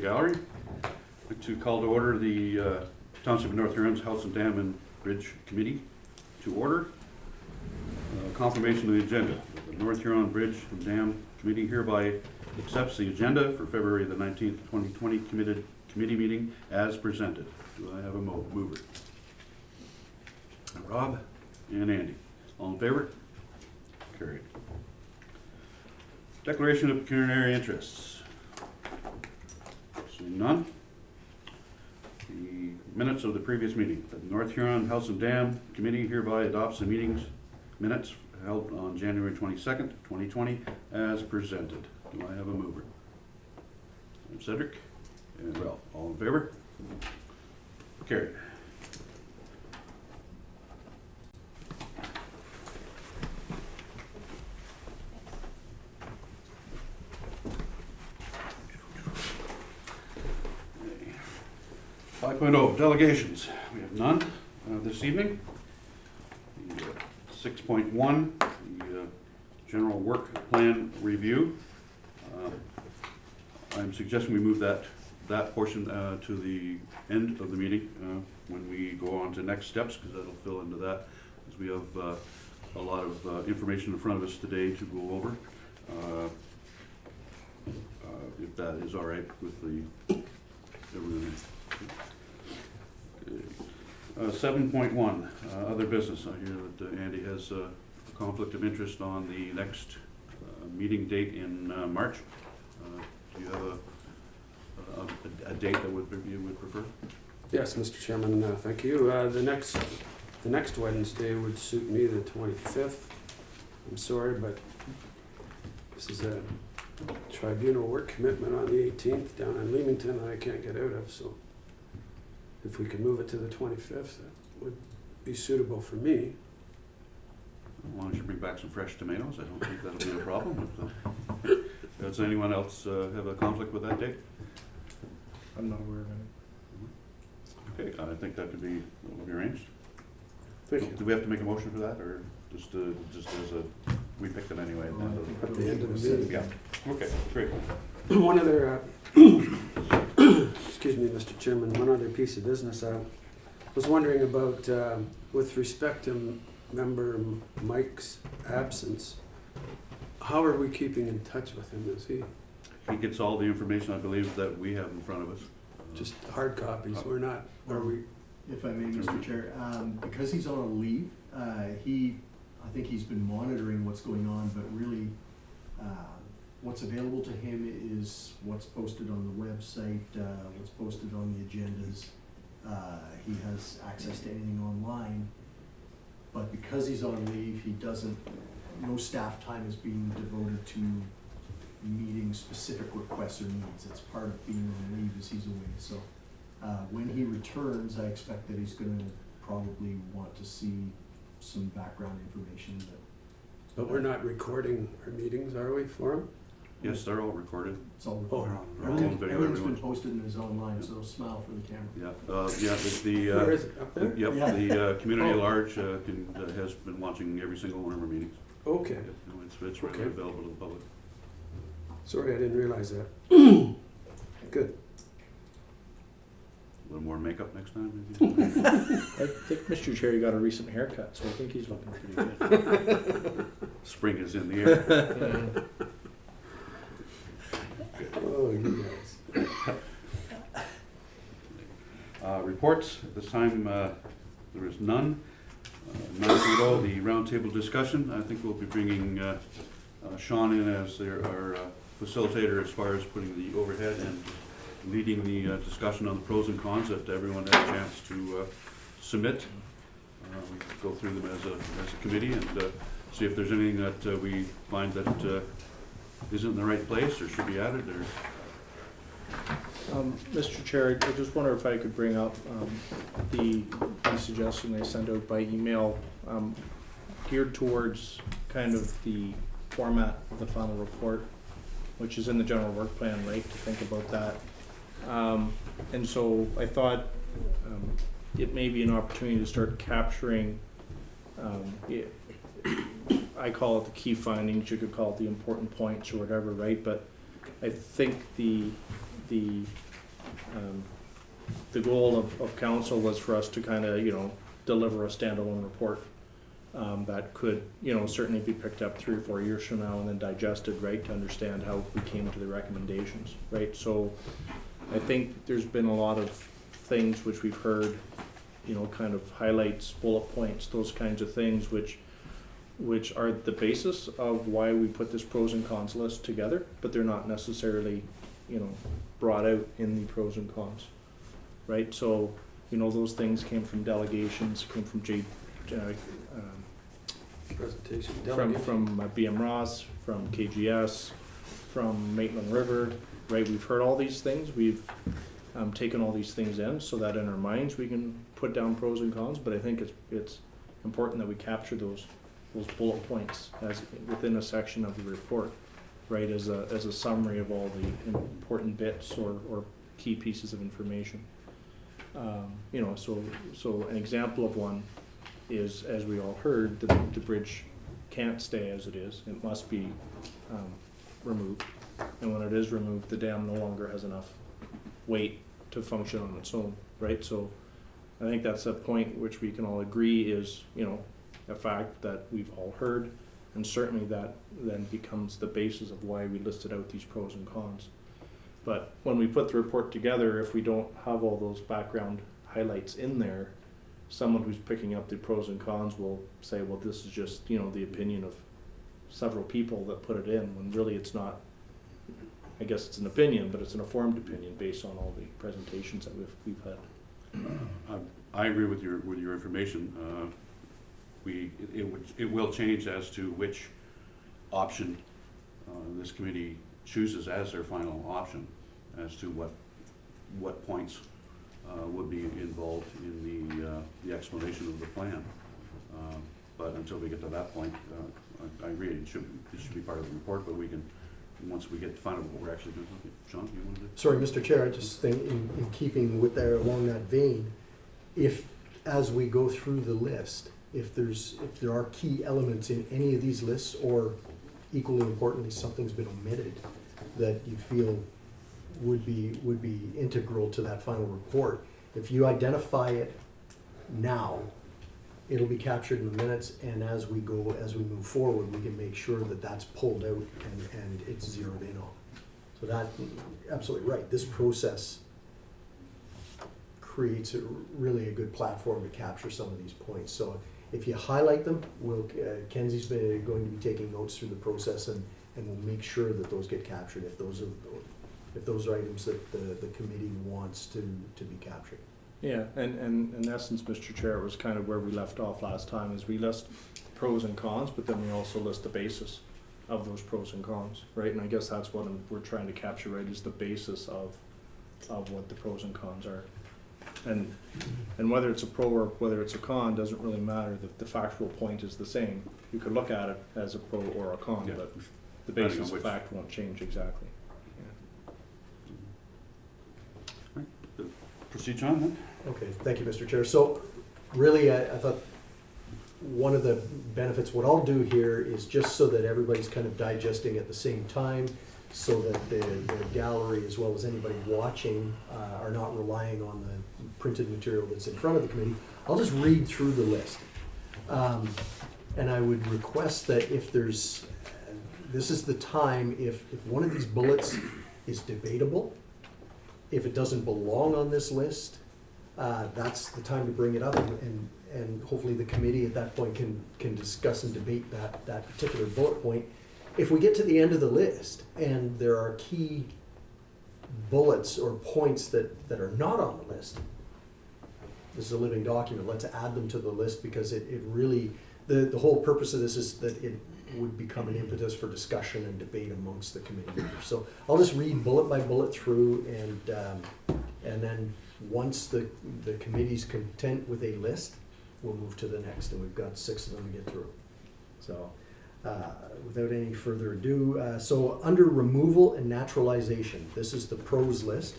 gallery. I'd like to call to order the Township of North Huron's Howson Dam and Bridge Committee to order. Confirmation of the agenda. The North Huron Bridge and Dam Committee hereby accepts the agenda for February the 19th, 2020 committee meeting as presented. Do I have a mover? Rob and Andy. All in favor? Carried. Declaration of pecuniary interests. Seeing none. The minutes of the previous meeting. The North Huron House and Dam Committee hereby adopts the meeting's minutes held on January 22nd, 2020 as presented. Do I have a mover? I'm Cedric and Ralph. All in favor? Carried. Okay. 5.0 delegations. We have none this evening. 6.1, the general work plan review. I'm suggesting we move that portion to the end of the meeting when we go on to next steps, because that'll fill into that, as we have a lot of information in front of us today to go over. If that is all right with the everyone. 7.1, other business. I hear that Andy has a conflict of interest on the next meeting date in March. Do you have a date that you would prefer? Yes, Mr. Chairman, thank you. The next Wednesday would suit me, the 25th. I'm sorry, but this is a tribunal work commitment on the 18th down in Leamington that I can't get out of, so if we could move it to the 25th, that would be suitable for me. As long as you bring back some fresh tomatoes, I don't think that'll be a problem. Does anyone else have a conflict with that date? I'm not aware of any. Okay, I think that could be arranged. Thank you. Do we have to make a motion for that, or just as a, we picked it anyway? At the end of the meeting. Yeah, okay, great. One other, excuse me, Mr. Chairman, one other piece of business. I was wondering about, with respect to member Mike's absence, how are we keeping in touch with him? Is he He gets all the information, I believe, that we have in front of us. just hard copies? We're not, are we? If I may, Mr. Chair, because he's on a leave, I think he's been monitoring what's going on, but really, what's available to him is what's posted on the website, what's posted on the agendas. He has access to anything online, but because he's on leave, no staff time is being devoted to meeting specific requests or needs. It's part of being on leave as he's away. So when he returns, I expect that he's going to probably want to see some background information. But we're not recording our meetings, are we, for him? Yes, they're all recorded. It's all Oh, recorded. They're all on video, Everything's been everyone's. posted in his online, so smile for the camera. Yeah, Where is it, up there? Yep, Yeah. the community at Oh. large has been watching every single one of our meetings. Okay, Yeah, no, it's readily Okay. available to the public. sorry, I didn't realize that. Good. A little more makeup next time, maybe? I think, Mr. Chair, you got a recent haircut, so I think he's looking pretty good. Spring is in the air. Oh, you guys. Reports, at this time, there is none. 9.0, the roundtable discussion. I think we'll be bringing Sean in as our facilitator as far as putting the overhead and leading the discussion on the pros and cons that everyone had a chance to submit. We go through them as a committee and see if there's anything that we find that isn't in the right place or should be added. Or Mr. Chair, I just wonder if I could bring up the suggestion they sent out by email geared towards kind of the format of the final report, which is in the general work plan, right, to think about that. And so I thought it may be an opportunity to start capturing, I call it the key findings, you could call it the important points or whatever, right? But I think the The goal of council was for us to kind of, deliver a standalone report that could, certainly be picked up 3 or 4 years from now and then digested, right, to understand how we came to the recommendations, right? So I think there's been a lot of things which we've heard, kind of highlights, bullet points, those kinds of things, which are the basis of why we put this pros and cons list together, but they're not necessarily, brought out in the pros and cons, right? So, those things came from delegations, came from Presentation. from BM Ross, from KGS, from Maitland River, right? We've heard all these things. We've taken all these things in so that in our minds we can put down pros and cons. But I think it's important that we capture those bullet points as within a section of the report, right? As a summary of all the important bits or key pieces of information. So an example of one is, as we all heard, the bridge can't stay as it is. It must be removed. And when it is removed, the dam no longer has enough weight to function on its own, right? So I think that's a point which we can all agree is, a fact that we've all heard, and certainly that then becomes the basis of why we listed out these pros and cons. But when we put the report together, if we don't have all those background highlights in there, someone who's picking up the pros and cons will say, well, this is just, the opinion of several people that put it in, when really it's not. I guess it's an opinion, but it's an informed opinion based on all the presentations that we've had. I agree with your information. It will change as to which option this committee chooses as their final option, as to what points would be involved in the explanation of the plan. But until we get to that point, I agree, it should be part of the report, but we can, once we get to find out what we're actually doing. Okay. Sean, you want to do? Sorry, Mr. Chair, I just think in keeping with that, along that vein, if as we go through the list, if there are key elements in any of these lists, or equally importantly, something's been omitted that you feel would be integral to that final report, if you identify it now, it'll be captured in the minutes, and as we move forward, we can make sure that that's pulled out and it's zeroed in on. So that, absolutely right, this process creates really a good platform to capture some of these points. So if you highlight them, Kenzie's going to be taking notes through the process, and we'll make sure that those get captured if those are items that the committee wants to be captured. Yeah, and in essence, Mr. Chair, it was kind of where we left off last time, is we list pros and cons, but then we also list the basis of those pros and cons, right? And I guess that's what we're trying to capture, right, is the basis of what the pros and cons are. And whether it's a pro or whether it's a con doesn't really matter. The factual point is the same. You could look at it as a pro or a con, Yeah. but the basis of fact won't change exactly. Proceed, John, then? Okay, thank you, Mr. Chair. So really, I thought one of the benefits, what I'll do here is just so that everybody's kind of digesting at the same time, so that the gallery as well as anybody watching are not relying on the printed material that's in front of the committee. I'll just read through the list. And I would request that if there's, this is the time, if one of these bullets is debatable, if it doesn't belong on this list, that's the time to bring it up, and hopefully the committee at that point can discuss and debate that particular bullet point. If we get to the end of the list and there are key bullets or points that are not on the list, this is a living document, let's add them to the list, because it really, the whole purpose of this is that it would become an impetus for discussion and debate amongst the committee members. So I'll just read bullet by bullet through, and then once the committee's content with a list, we'll move to the next, and we've got 6 of them to get through. So without any further ado, so under removal and naturalization, this is the pros list.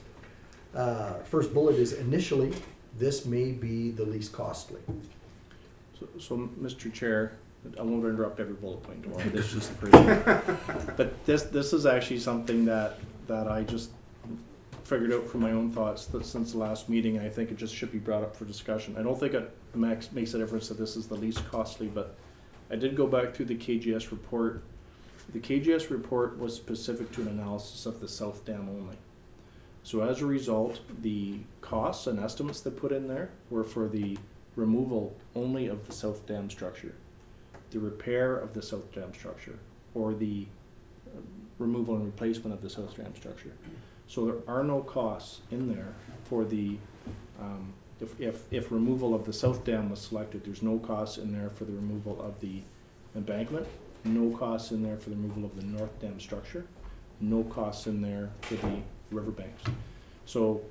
First bullet is initially, this may be the least costly. So Mr. Chair, I won't interrupt every bullet point tomorrow. This is just the first one. But this is actually something that I just figured out from my own thoughts that since the last meeting, I think it just should be brought up for discussion. I don't think it makes a difference that this is the least costly, but I did go back through the KGS report. The KGS report was specific to an analysis of the south dam only. So as a result, the costs and estimates they put in there were for the removal only of the south dam structure, the repair of the south dam structure, or the removal and replacement of the south dam structure. So there are no costs in there for the, if removal of the south dam was selected, there's no costs in there for the removal of the embankment, no costs in there for the removal of the north dam structure, no costs in there for the riverbanks. So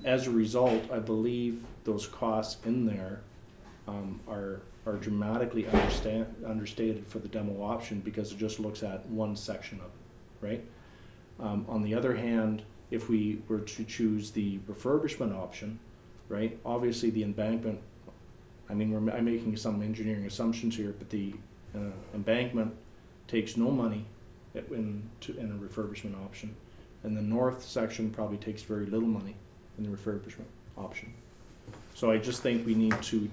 as a result, I believe those costs in there are dramatically understated for the demo option because it just looks at one section of it, right? On the other hand, if we were to choose the refurbishment option, right, obviously the embankment, I mean, I'm making some engineering assumptions here, but the embankment takes no money in a refurbishment option, and the north section probably takes very little money in the refurbishment option. So I just think we need to,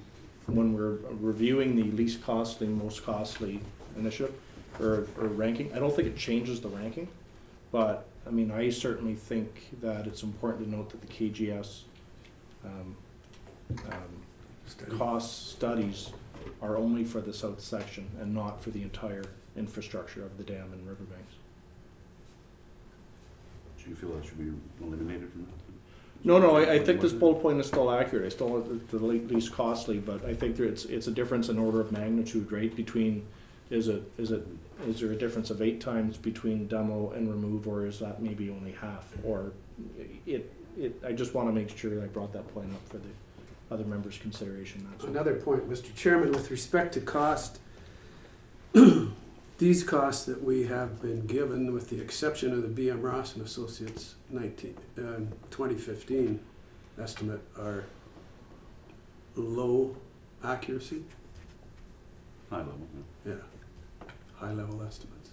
when we're reviewing the least costly, most costly initiative or ranking, I don't think it changes the ranking, but I mean, I certainly think that it's important to note that the KGS cost studies are only for the south section and not for the entire infrastructure of the dam and riverbanks. Do you feel that should be eliminated from that? No, I think this bullet point is still accurate. I still the least costly, but I think it's a difference in order of magnitude, right? Between is there a difference of 8 times between demo and remove, or is that maybe only half? Or I just want to make sure that I brought that point up for the other members' consideration. That's Another point, Mr. Chairman, with respect to cost, these costs that we have been given, with the exception of the B.M. Ross and Associates 2015 estimate, are low accuracy. High level, Yeah, high level estimates.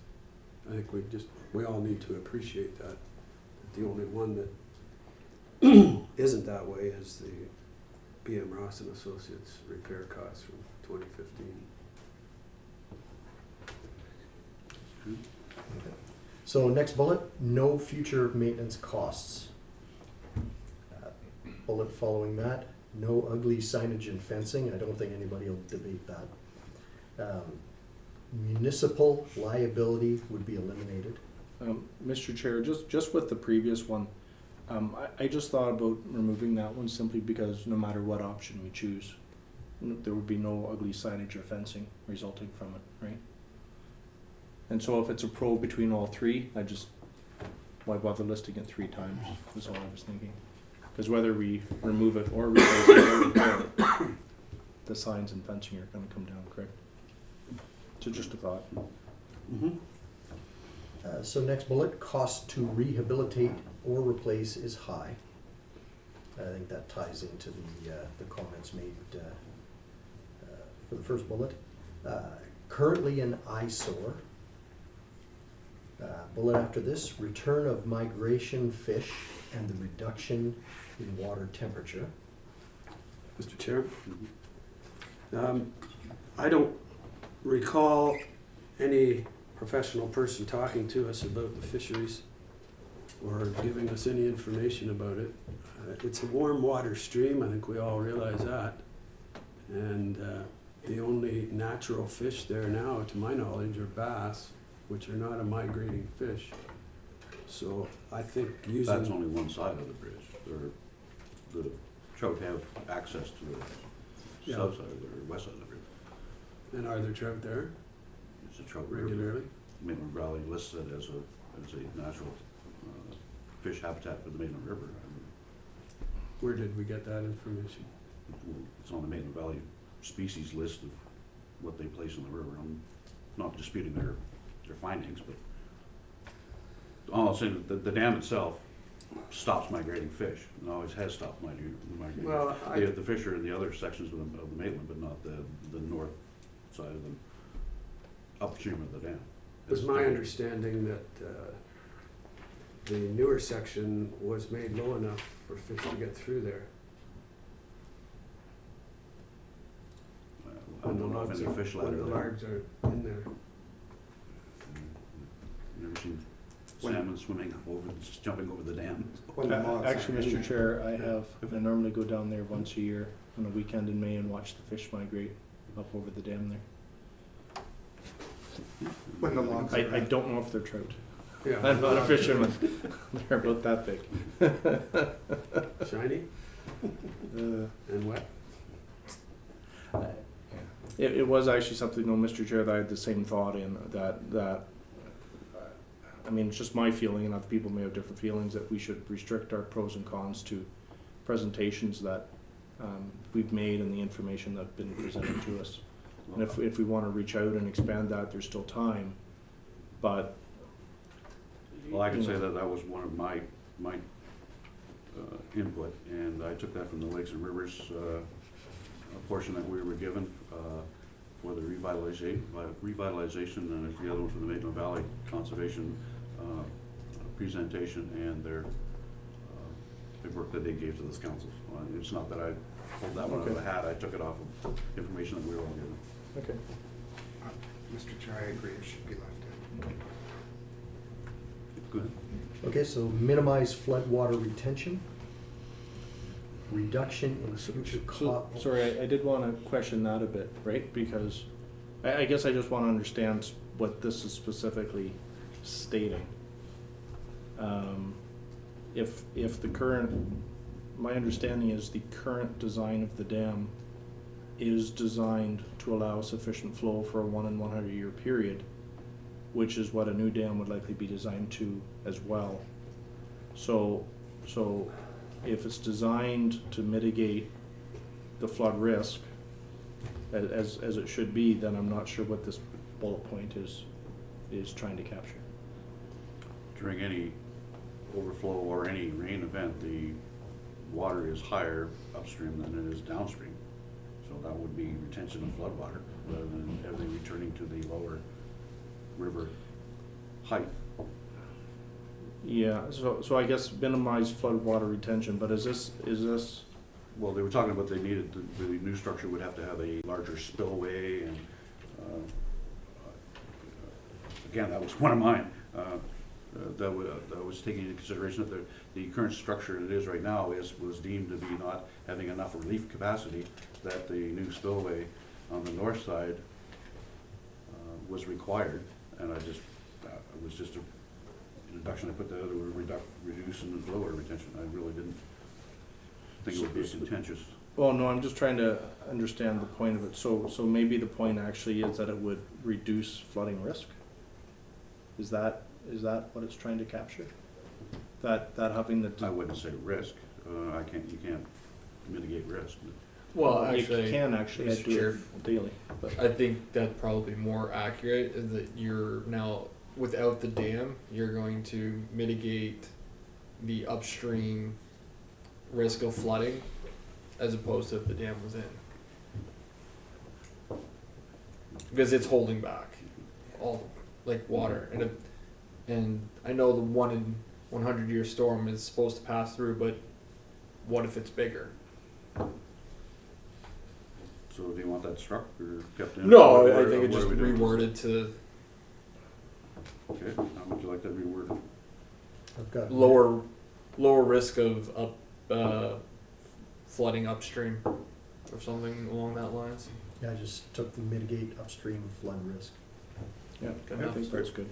I think we all need to appreciate that. The only one that isn't that way is the B.M. Ross and Associates repair costs from 2015. So next bullet, no future maintenance costs. Bullet following that, no ugly signage and fencing. I don't think anybody will debate that. Municipal liability would be eliminated. Mr. Chair, just with the previous one, I just thought about removing that one simply because no matter what option we choose, there would be no ugly signage or fencing resulting from it, right? And so if it's a pro between all three, why bother listing it 3 times, is all I was thinking. Because whether we remove it or replace it or repair it, the signs and fencing are gonna come down, correct? So just a thought. Mm-hmm. So next bullet, cost to rehabilitate or replace is high. I think that ties into the comments made for the first bullet. Currently an eyesore. Bullet after this, return of migration fish and the reduction in water temperature. Mr. Chair, yeah. I don't recall any professional person talking to us about the fisheries or giving us any information about it. It's a warm water stream, I think we all realize that. And the only natural fish there now, to my knowledge, are bass, which are not a migrating fish. So I think using... That's only one side of the bridge. The trout have access to the south side or west side of the bridge. And are there trout there It's a trout river. regularly? Maitland Valley lists it as a natural fish habitat for the Maitland River. Where did we get that information? It's on the Maitland Valley species list of what they place in the river. I'm not disputing their findings, but all I'm saying, the dam itself stops migrating fish, and always has stopped migrating Well, fish. The fish are in the other sections of the Maitland, but not the north side of the upstream of the dam. It was my understanding that the newer section was made low enough for fish to get through there. I don't know if any fish When ladder the there. largs are in there. Never seen salmon swimming over, just jumping over the dam. Actually, Mr. Chair, I normally go down there once a year on a weekend in May and watch the fish migrate up over the dam there. When the logs are I don't know if they're trout. Yeah. I'm not a fisherman. They're about that big. Shiny and wet. It was actually something, though, Mr. Chair, that I had the same thought in, I mean, it's just my feeling, and other people may have different feelings, that we should restrict our pros and cons to presentations that we've made and the information that's been presented to us. And if we want to reach out and expand that, there's still time, but. Well, I can you say know, that was one of my input, and I took that from the Lakes and Rivers a portion that we were given for the revitalization, and the other one for the Maitland Valley Conservation presentation and their work that they gave to this council. It's not that I pulled that one out of the hat, I took it off of information that we were all given. Okay. Mr. Chair, I agree, it should be left in. Good. Okay, so minimize floodwater retention, reduction in future cost. Sorry, I did want to question that a bit, right? Because I guess I just want to understand what this is specifically stating. If the current, my understanding is the current design of the dam is designed to allow sufficient flow for a 1 in 100 year period, which is what a new dam would likely be designed to as well. So if it's designed to mitigate the flood risk as it should be, then I'm not sure what this bullet point is trying to capture. During any overflow or any rain event, the water is higher upstream than it is downstream. So that would be retention of flood water rather than everything returning to the lower river height. Yeah, so I guess minimize flood water retention, but is this, Well, they were talking about they needed, the new structure would have to have a larger spillway, and again, that was one of mine. That was taking into consideration that the current structure it is right now was deemed to be not having enough relief capacity, that the new spillway on the north side was required, and it was just an introduction. I put the other word reduce and lower retention. I really didn't think it would be contentious. well, no, I'm just trying to understand the point of it. So maybe the point actually is that it would reduce flooding risk? Is that what it's trying to capture? That having the. I wouldn't say risk. You can't mitigate risk. Well, You actually, can actually Mr. do Chair, it daily, but. I think that probably more accurate is that you're now, without the dam, you're going to mitigate the upstream risk of flooding as opposed to if the dam was in. Because it's holding back all like water, and I know the 1 in 100 year storm is supposed to pass through, but what if it's bigger? So do you want that struck or kept in? No, Or I think it what just are we doing? reworded to Okay, how would you like that reworded? I've got lower risk of flooding upstream or something along that lines. Yeah, I just took the mitigate upstream flood risk. Yeah, Good I enough. think that's good.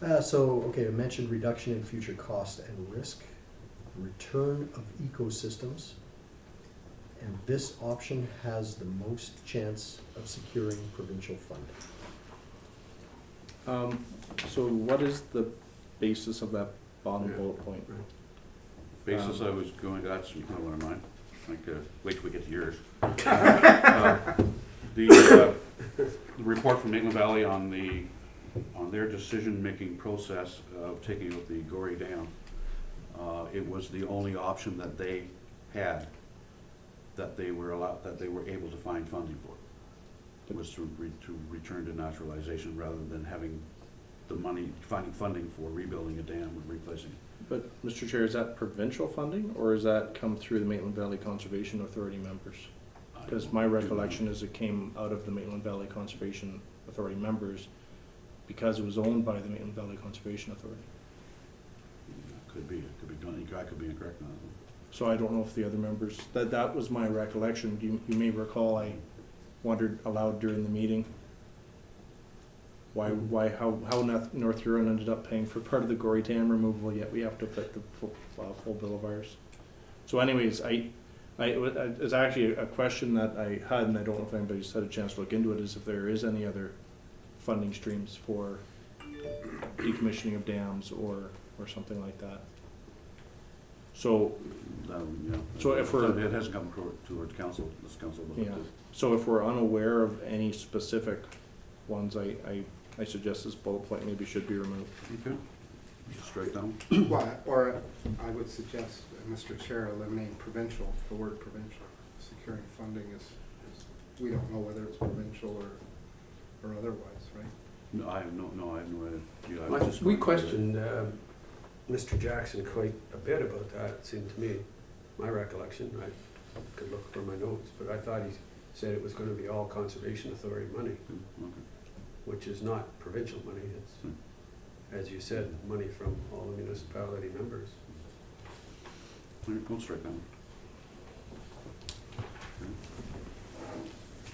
Okay, I mentioned reduction in future cost and risk, return of ecosystems, and this option has the most chance of securing provincial funding. So what is the basis of that bottom Yeah. bullet point? Basis I was going, that's kind of one of mine. Like, wait till we get to yours. The report from Maitland Valley on their decision-making process of taking out the Gory Dam, it was the only option that they had, that they were able to find funding for. It was to return to naturalization rather than having the money, finding funding for rebuilding a dam and replacing it. But, Mr. Chair, is that provincial funding, or is that come through the Maitland Valley Conservation Authority members? Because my recollection is it came out of the Maitland Valley Conservation Authority members because it was owned by the Maitland Valley Conservation Authority. Could be, I could be incorrect on that. So I don't know if the other members, that was my recollection. You may recall I wondered aloud during the meeting how North Huron ended up paying for part of the Gory Dam removal, yet we have to fit the full bill of ours. So anyways, it's actually a question that I had, and I don't know if anybody's had a chance to look into it, is if there is any other funding streams for decommissioning of dams or something like that. So, Yeah. So if we're- It hasn't come towards council, this council. But yeah, so if we're unaware of any specific ones, I suggest this bullet point maybe should be removed. Okay. Just straight down. Well, or I would suggest, Mr. Chair, eliminate provincial, the word provincial. Securing funding is, we don't know whether it's provincial or otherwise, right? No, I have no idea. Yeah, I Well, was just we going- questioned Mr. Jackson quite a bit about that, it seemed to me, my recollection. I could look for my notes, but I thought he said it was gonna be all Conservation Authority money, Okay. which is not provincial money. It's, as you said, money from all the municipality members. All right, we'll strike down.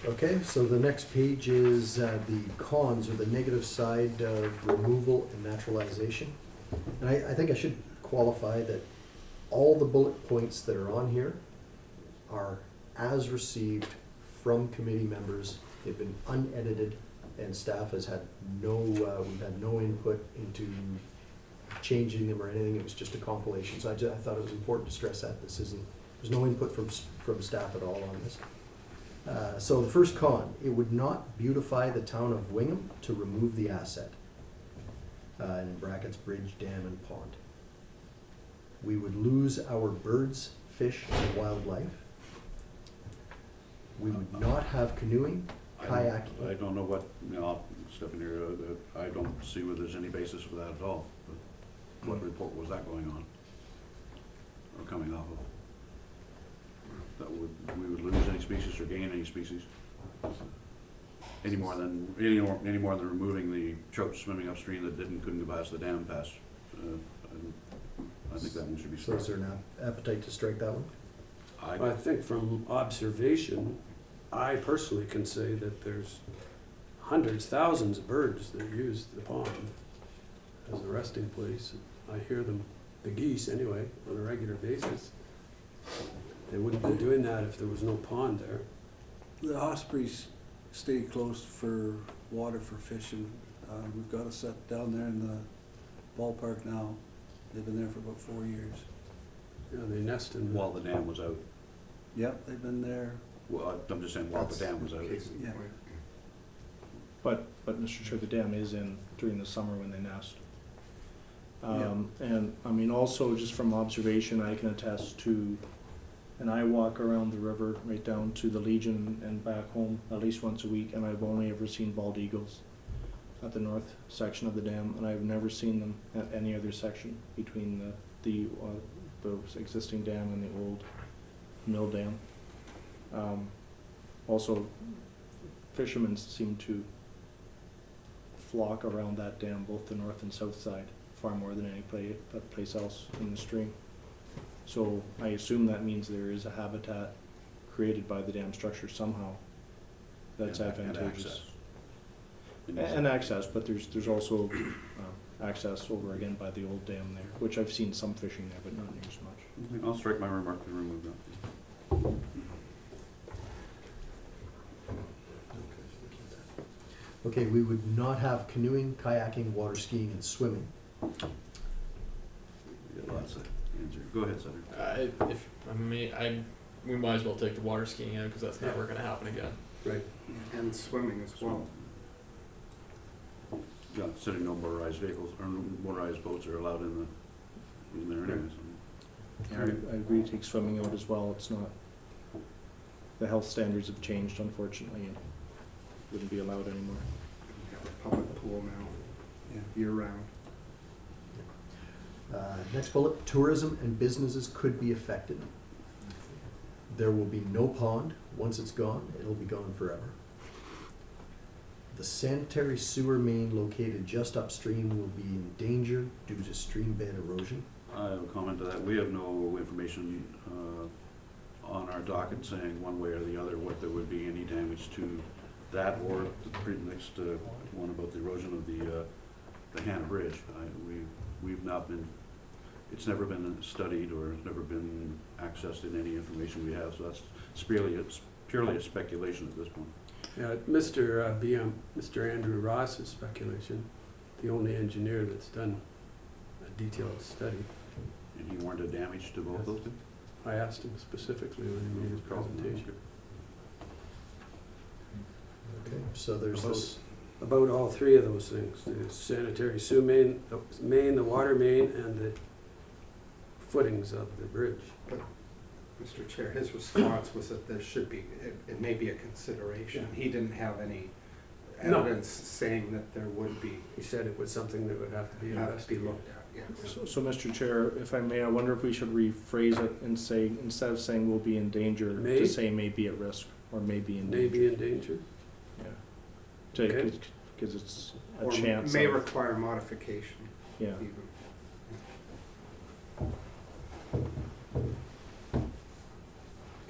Okay, so the next page is the cons or the negative side of removal and naturalization. And I think I should qualify that all the bullet points that are on here are as received from committee members. They've been unedited and staff has had we've had no input into changing them or anything. It was just a compilation. So I thought it was important to stress that there's no input from staff at all on this. So the first con, it would not beautify the town of Wingham to remove the asset. In brackets, bridge, dam, and pond. We would lose our birds, fish, and wildlife. We would not have canoeing, kayaking. I don't know what, I'll step in here, I don't see where there's any basis for that at all. But what report was that going on? Or coming off of? We would lose any species or gain any species? Any more than removing the trout swimming upstream that couldn't go past the dam pass. I think that one should be So struck. is there an appetite to strike that one? I think from observation, I personally can say that there's hundreds, thousands of birds that use the pond as a resting place. I hear them, the geese anyway, on a regular basis. They wouldn't be doing that if there was no pond there. The ospreys stay close for water for fishing. We've got a set down there in the ballpark now. They've been there for about 4 years. Yeah, they nest in. While the dam was out. Yep, they've been there. Well, I'm just saying while the dam was out. Case in Yeah. point. But Mr. Chair, the dam is in during the summer when they nest. Yeah. And I mean, also just from observation, I can attest to, and I walk around the river right down to the Legion and back home at least once a week, and I've only ever seen bald eagles at the north section of the dam, and I've never seen them at any other section between the existing dam and the old mill dam. Also, fishermen seem to flock around that dam, both the north and south side, far more than any place else in the stream. So I assume that means there is a habitat created by the dam structure somehow that's And advantageous. access. And access, but there's also access over again by the old dam there, which I've seen some fishing there, but not near as much. I'll strike my remark and remove that. Okay, we would not have canoeing, kayaking, water skiing, and swimming. Yeah, that's it. Answer. Go ahead, Senator. We might as well take the water skiing out because that's never going to happen again. Right. And swimming as well. Yeah, considering no motorized vehicles or no motorized boats are allowed in there anyways. Yeah, I agree to take swimming out as well. It's not, the health standards have changed unfortunately and wouldn't be allowed anymore. We have a public pool now. Yeah. year-round. Next bullet, tourism and businesses could be affected. There will be no pond. Once it's gone, it'll be gone forever. The sanitary sewer main located just upstream will be in danger due to stream bed erosion. I have a comment to that. We have no information on our docket saying one way or the other what there would be any damage to that or the next one about the erosion of the Hannah Bridge. We've not been, it's never been studied or it's never been accessed in any information we have, so it's purely a speculation at this point. Yeah, Mr. Andrew Ross's speculation, the only engineer that's done a detailed study. And he warned of damage to both those two? I asked him specifically when he made his presentation. Okay, so there's this. About all three of those things, the sanitary sewer main, the water main, and the footings of the bridge. Mr. Chair, his response was that there should be, it may be a consideration. Yeah. He didn't have any No. evidence saying that there would be, He said it was something that would have to be have to be investigated. looked at, yes. So, Mr. Chair, if I may, I wonder if we should rephrase it and say, instead of saying will be in danger, May? to say may be at risk, or may be in May danger. be in danger. Yeah. Okay. Because it's a Or chance may of- require modification Yeah. even.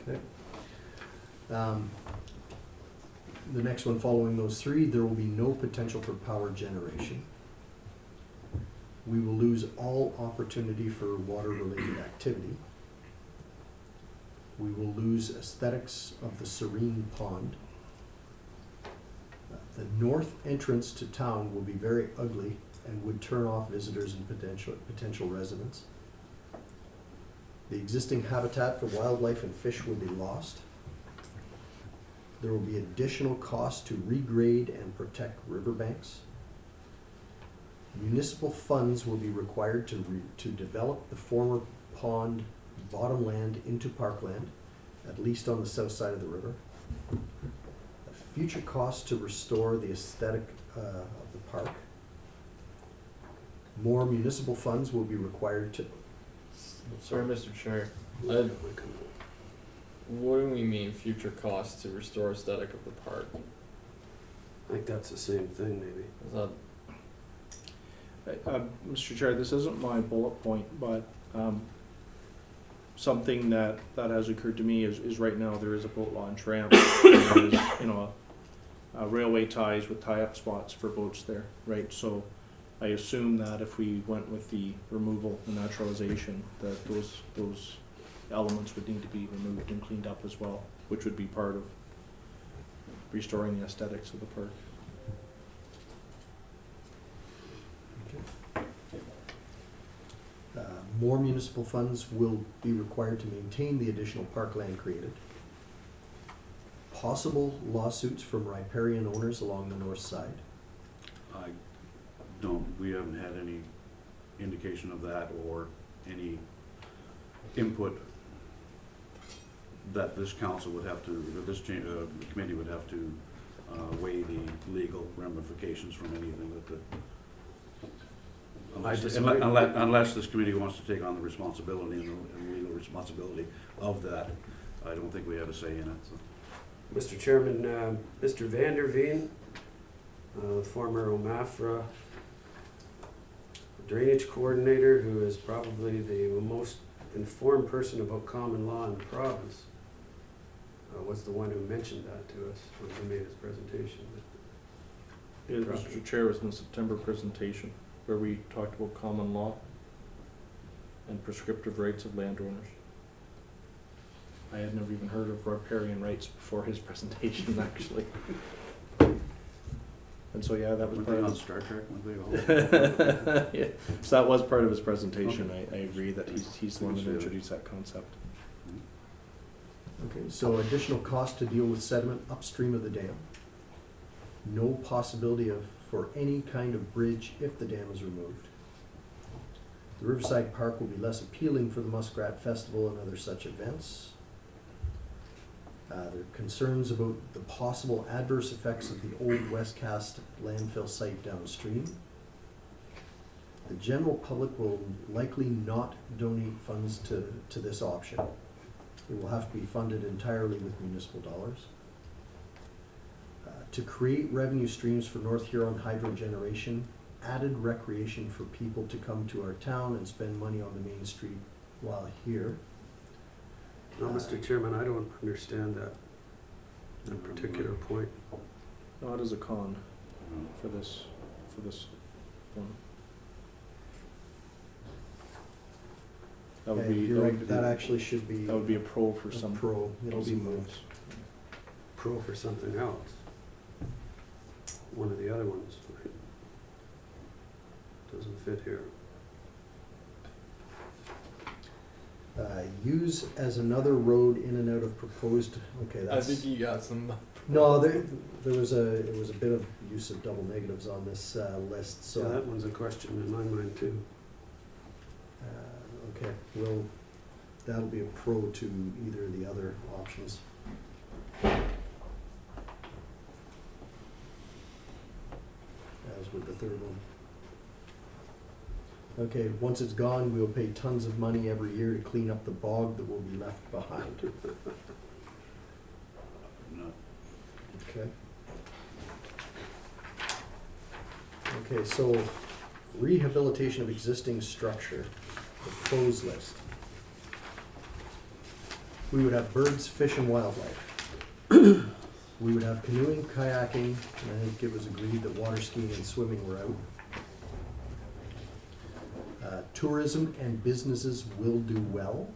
Okay. The next one following those three, there will be no potential for power generation. We will lose all opportunity for water-related activity. We will lose aesthetics of the serene pond. The north entrance to town will be very ugly and would turn off visitors and potential residents. The existing habitat for wildlife and fish will be lost. There will be additional costs to regrade and protect riverbanks. Municipal funds will be required to develop the former pond bottomland into parkland, at least on the south side of the river. Future costs to restore the aesthetic of the park. More municipal funds will be required to. Sorry, Mr. Chair. What do we mean future costs to restore aesthetic of the park? I think that's the same thing, maybe. Is that Mr. Chair, this isn't my bullet point, but something that has occurred to me is right now there is a boat launch ramp. There is, railway ties with tie-up spots for boats there, right? So I assume that if we went with the removal and naturalization, that those elements would need to be removed and cleaned up as well, which would be part of restoring the aesthetics of the park. More municipal funds will be required to maintain the additional parkland created. Possible lawsuits from riparian owners along the north side. We haven't had any indication of that or any input that this council would have to, or this committee would have to weigh the legal ramifications from anything that unless this committee wants to take on the responsibility and legal responsibility of that, I don't think we have a say in it. So. Mr. Chairman, Mr. Vander Veen, former OMAFRA drainage coordinator, who is probably the most informed person about common law in the province, was the one who mentioned that to us when he made his presentation. Mr. Chair, was in the September presentation where we talked about common law and prescriptive rights of landowners. I had never even heard of riparian rights before his presentation, actually. And so, yeah, that was Weren't part they on of Star Trek? yeah. So that was part of his presentation. I agree that he's the one that introduced that concept. Okay, so additional cost to deal with sediment upstream of the dam. No possibility for any kind of bridge if the dam is removed. The Riverside Park will be less appealing for the Muskrat Festival and other such events. There are concerns about the possible adverse effects of the old Westcast landfill site downstream. The general public will likely not donate funds to this option. It will have to be funded entirely with municipal dollars. To create revenue streams for North Huron hydro generation, added recreation for people to come to our town and spend money on the main street while here. No, Mr. Chairman, I don't understand that particular point. Not as a con for this one. That would Okay, be, you're right, that actually should be that would be a pro for a some. pro, it'll be some moved. moves. Pro for something else. One of the other ones, right? Doesn't fit here. Use as another road in and out of proposed, okay, I that's. think you got some. No, it was a bit of use of double negatives on this list, so. So that one's a question in my mind too. Okay, well, that'll be a pro to either of the other options. As with the third one. Okay, once it's gone, we'll pay tons of money every year to clean up the bog that will be left behind. No. Okay. Okay, so rehabilitation of existing structure, the pros list. We would have birds, fish, and wildlife. We would have canoeing, kayaking, and I think it was agreed that water skiing and swimming were out. Tourism and businesses will do well.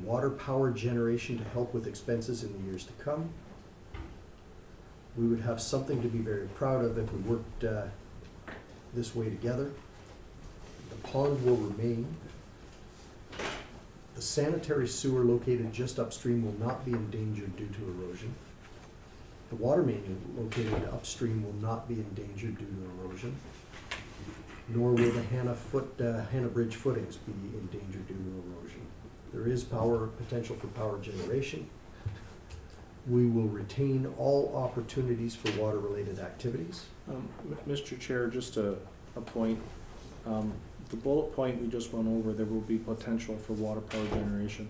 Water power generation to help with expenses in the years to come. We would have something to be very proud of if we worked this way together. The pond will remain. The sanitary sewer located just upstream will not be endangered due to erosion. The water main located upstream will not be endangered due to erosion. Nor will the Hannah Bridge footings be endangered due to erosion. There is potential for power generation. We will retain all opportunities for water-related activities. Mr. Chair, just a point. The bullet point we just went over, there will be potential for water power generation.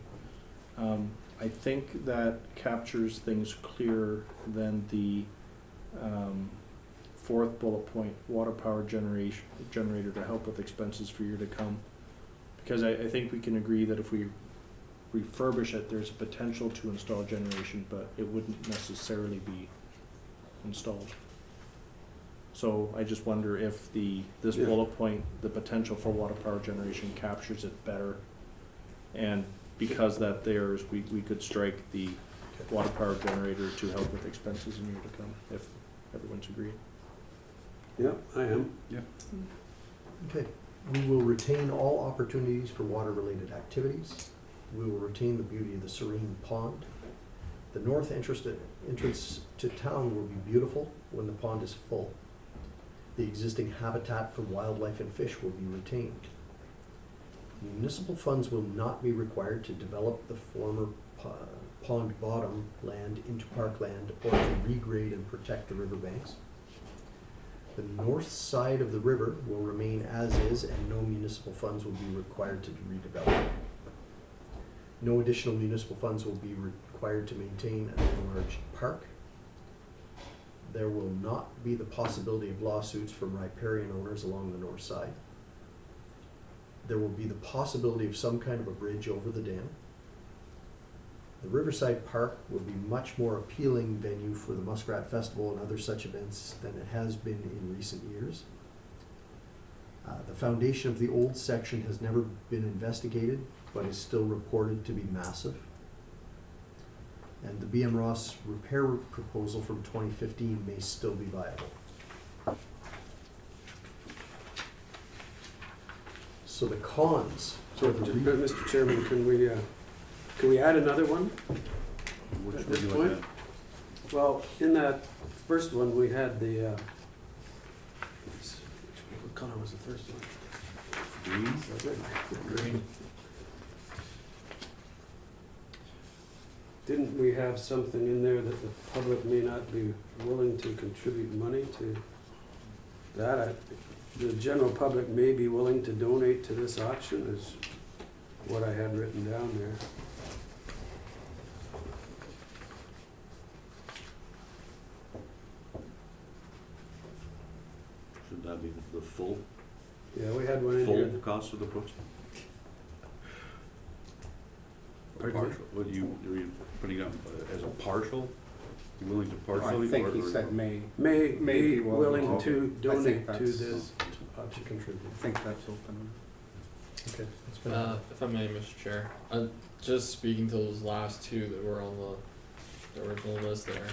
I think that captures things clearer than the fourth bullet point, water power generator to help with expenses for year to come. Because I think we can agree that if we refurbish it, there's a potential to install generation, but it wouldn't necessarily be installed. So I just wonder if this Yeah. bullet point, the potential for water power generation captures it better. And because that we could strike the water power generator to help with expenses in year to come, if everyone's agreed. Yeah, I am. Okay, we will retain all opportunities for water-related activities. We will retain the beauty of the serene pond. The north entrance to town will be beautiful when the pond is full. The existing habitat for wildlife and fish will be retained. Municipal funds will not be required to develop the former pond bottom land into parkland or to regrade and protect the riverbanks. The north side of the river will remain as is and no municipal funds will be required to redevelop it. No additional municipal funds will be required to maintain an enlarged park. There will not be the possibility of lawsuits from riparian owners along the north side. There will be the possibility of some kind of a bridge over the dam. The Riverside Park will be much more appealing venue for the Muskrat Festival and other such events than it has been in recent years. The foundation of the old section has never been investigated, but is still reported to be massive. And the BM Ross repair proposal from 2015 may still be viable. So the cons. So, Mr. Chairman, can we add another one? Which At would this you point? like Well, in that first one, we had the, what color was the first one? Green? Was it? Green. Didn't we have something in there that the public may not be willing to contribute money to that? The general public may be willing to donate to this auction is what I had written down there. Should that be the full, Yeah, we had one in here. full cost of the project? Or Pardon me? partial, what are you putting up as a partial? You willing to partially? I think or- he or- said may. May May be be willing willing. to I donate think to that's- this I auction. contribute. think that's open. Okay. That's been- If I may, Mr. Chair, just speaking to those last two that were on the original list there,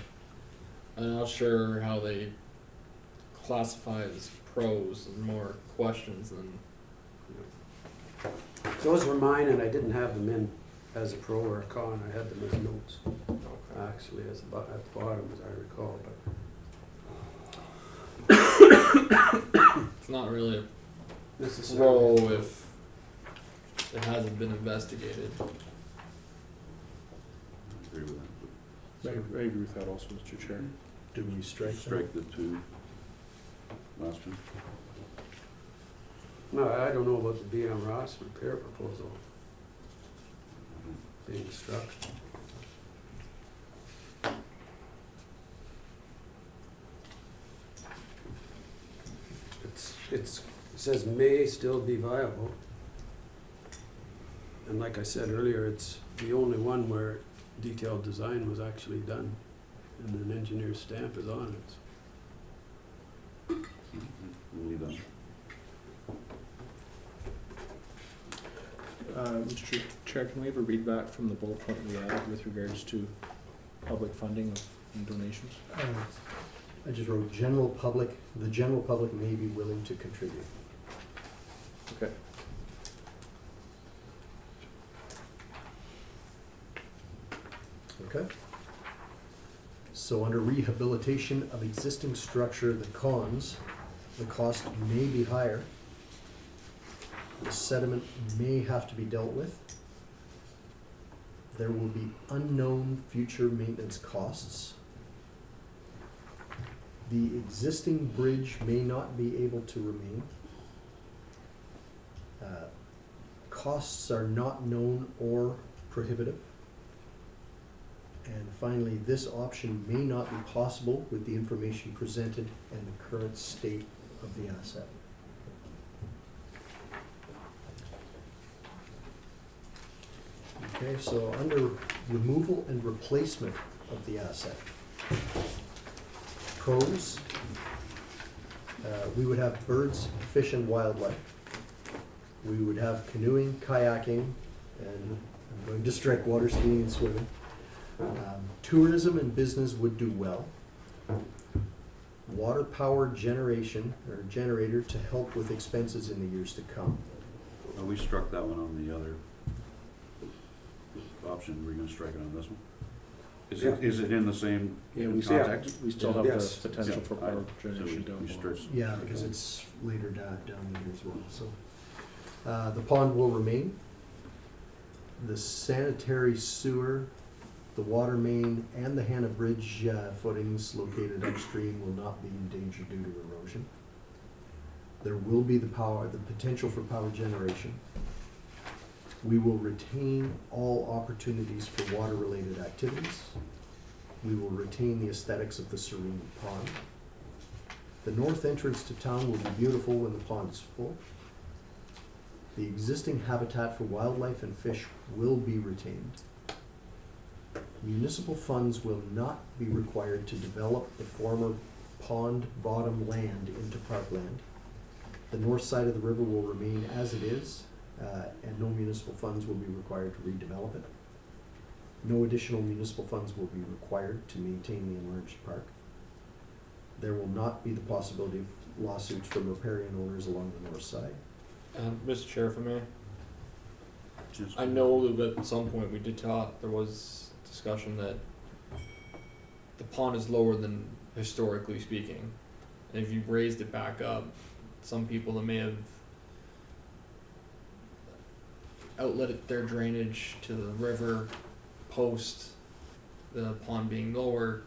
I'm not sure how they classify as pros and more questions than. Those were mine, and I didn't have them in as a pro or a con. I had them as notes, Okay. actually, at the bottom, as I recall. But It's not really a necessarily. pro if it hasn't been investigated. I agree with that. I agree with that also, Mr. Chair. Do we strike that? Strike the two last two. No, I don't know about the BM Ross repair proposal being struck. It says may still be viable. And like I said earlier, it's the only one where detailed design was actually done and an engineer's stamp is on it. We'll leave that. Mr. Chair, can we have a read back from the bullet point we added with regards to public funding and donations? I just wrote general public, the general public may be willing to contribute. Okay. Okay? So under rehabilitation of existing structure, the cons, the cost may be higher. The sediment may have to be dealt with. There will be unknown future maintenance costs. The existing bridge may not be able to remain. Costs are not known or prohibitive. And finally, this option may not be possible with the information presented and the current state of the asset. Okay, so under removal and replacement of the asset, pros, we would have birds, fish, and wildlife. We would have canoeing, kayaking, and I'm going to strike water skiing and swimming. Tourism and business would do well. Water power generation or generator to help with expenses in the years to come. Well, we struck that one on the other option. We're gonna strike it on this one? Is it in the same Yeah, we context? we still have Yes. the potential for Yeah, power so generation down we below. struck. Yeah, because it's later down the year as well, so. The pond will remain. The sanitary sewer, the water main, and the Hannah Bridge footings located upstream will not be in danger due to erosion. There will be the potential for power generation. We will retain all opportunities for water-related activities. We will retain the aesthetics of the serene pond. The north entrance to town will be beautiful when the pond is full. The existing habitat for wildlife and fish will be retained. Municipal funds will not be required to develop the former pond bottom land into parkland. The north side of the river will remain as it is, and no municipal funds will be required to redevelop it. No additional municipal funds will be required to maintain the enlarged park. There will not be the possibility of lawsuits from riparian owners along the north side. Mr. Chair, if I may, Just- I know that at some point we did talk, there was discussion that the pond is lower than historically speaking. And if you raised it back up, some people that may have outlet their drainage to the river post the pond being lower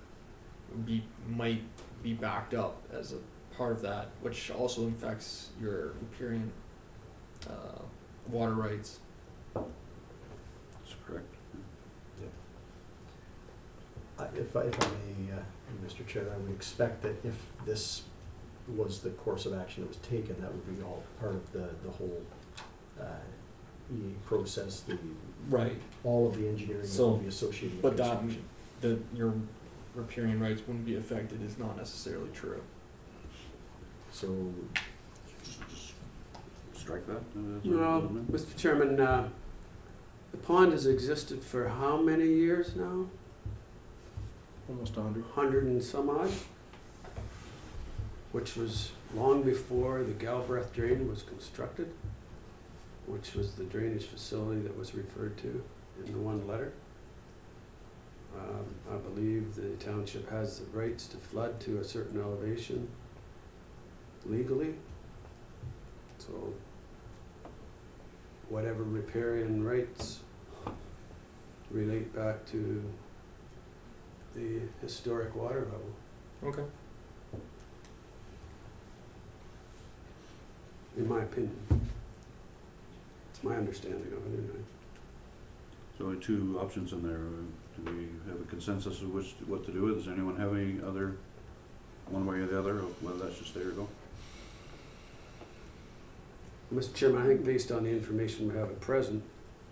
might be backed up as a part of that, which also affects your riparian water rights. That's correct. If I may, Mr. Chair, I would expect that if this was the course of action that was taken, that would be all part of the whole EA process, Right. all of the engineering that So, would be associated but with this that- action. That your riparian rights wouldn't be affected is not necessarily true. So, Just strike that. Well, Mr. Chairman, the pond has existed for how many years now? Almost 100. 100 and some odd? Which was long before the Galbraith drain was constructed, which was the drainage facility that was referred to in the one letter. I believe the township has the rights to flood to a certain elevation legally. So whatever riparian rights relate back to the historic water level. Okay. In my opinion. It's my understanding of it anyway. So two options in there. Do we have a consensus of what to do with? Does anyone have any other, one way or the other, of whether that should stay or go? Mr. Chairman, I think based on the information we have at present,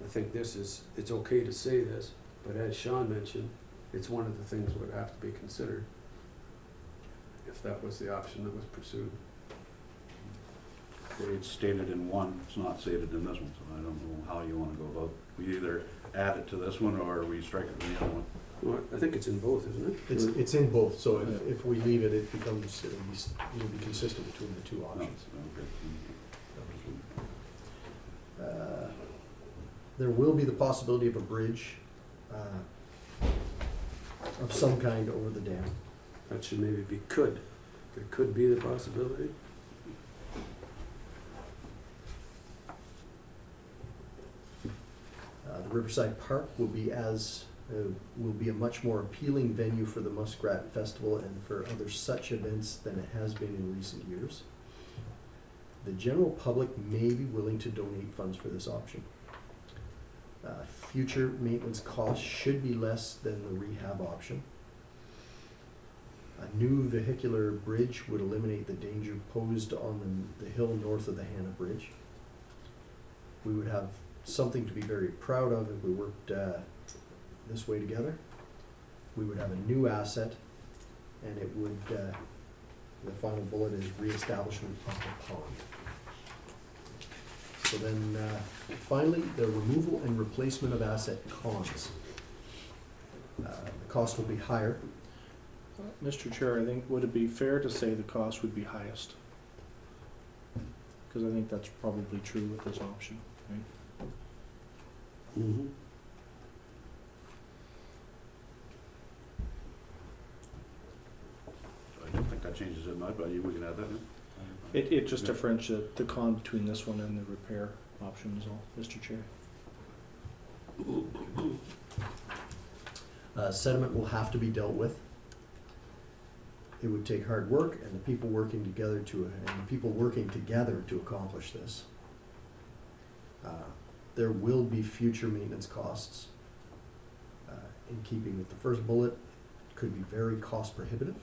I think it's okay to say this, but as Sean mentioned, it's one of the things that would have to be considered if that was the option that was pursued. It's stated in one, it's not stated in this one, so I don't know how you wanna go about. We either add it to this one or we strike it in the other one. Well, I think it's in both, isn't it? it's in both, so if we leave it, it becomes, it'll be consistent between the two No, options. okay. There will be the possibility of a bridge of some kind over the dam. That should maybe be could. There could be the possibility. The Riverside Park will be will be a much more appealing venue for the Muskrat Festival and for other such events than it has been in recent years. The general public may be willing to donate funds for this option. Future maintenance costs should be less than the rehab option. A new vehicular bridge would eliminate the danger posed on the hill north of the Hannah Bridge. We would have something to be very proud of if we worked this way together. We would have a new asset, and it would, the final bullet is reestablishment of the pond. So then, finally, the removal and replacement of asset cons. The cost will be higher. Mr. Chair, I think, would it be fair to say the cost would be highest? Because I think that's probably true with this option, right? Mm-hmm. So I don't think that changes it much, but we can add that in. It just differentiates the con between this one and the repair option is all, Mr. Chair. Sediment will have to be dealt with. It would take hard work and the people working together to accomplish this. There will be future maintenance costs. In keeping with the first bullet, could be very cost prohibitive.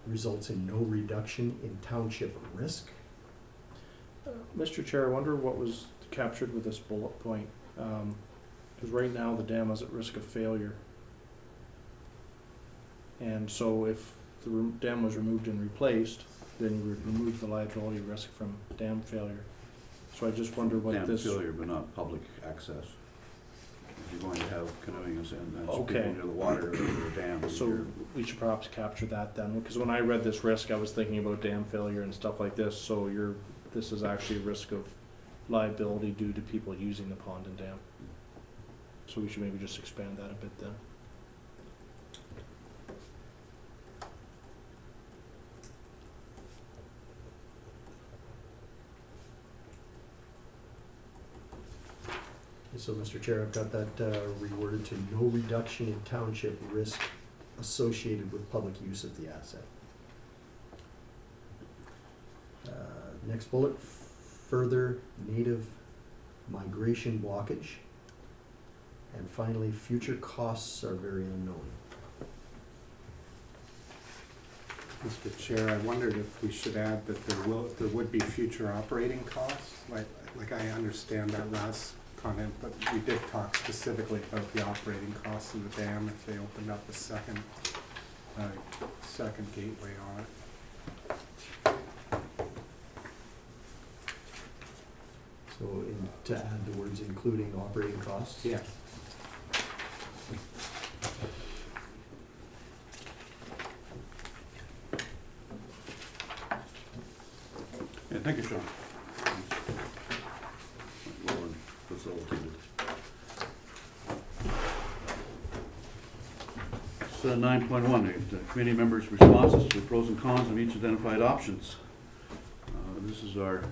Results in no reduction in township risk. Mr. Chair, I wonder what was captured with this bullet point. Because right now the dam is at risk of failure. And so if the dam was removed and replaced, then you would remove the liability risk from dam failure. So I just wonder what Dam this. failure, but not public access. If you're going to have canoeing and people Okay. near the water or the dam. So we should perhaps capture that then, because when I read this risk, I was thinking about dam failure and stuff like this, so this is actually a risk of liability due to people using the pond and dam. So we should maybe just expand that a bit then. So, Mr. Chair, I've got that reworded to no reduction in township risk associated with public use of the asset. Next bullet, further native migration blockage. And finally, future costs are very unknown. Mr. Chair, I wondered if we should add that there would be future operating costs, like I understand that last comment, but we did talk specifically about the operating costs of the dam if they opened up a second gateway on it. So to add the words including operating costs? Yeah. Yeah, thank you, Sean. Well facilitated. It's 9.1, the committee members' responses to the pros and cons of each identified options. This is our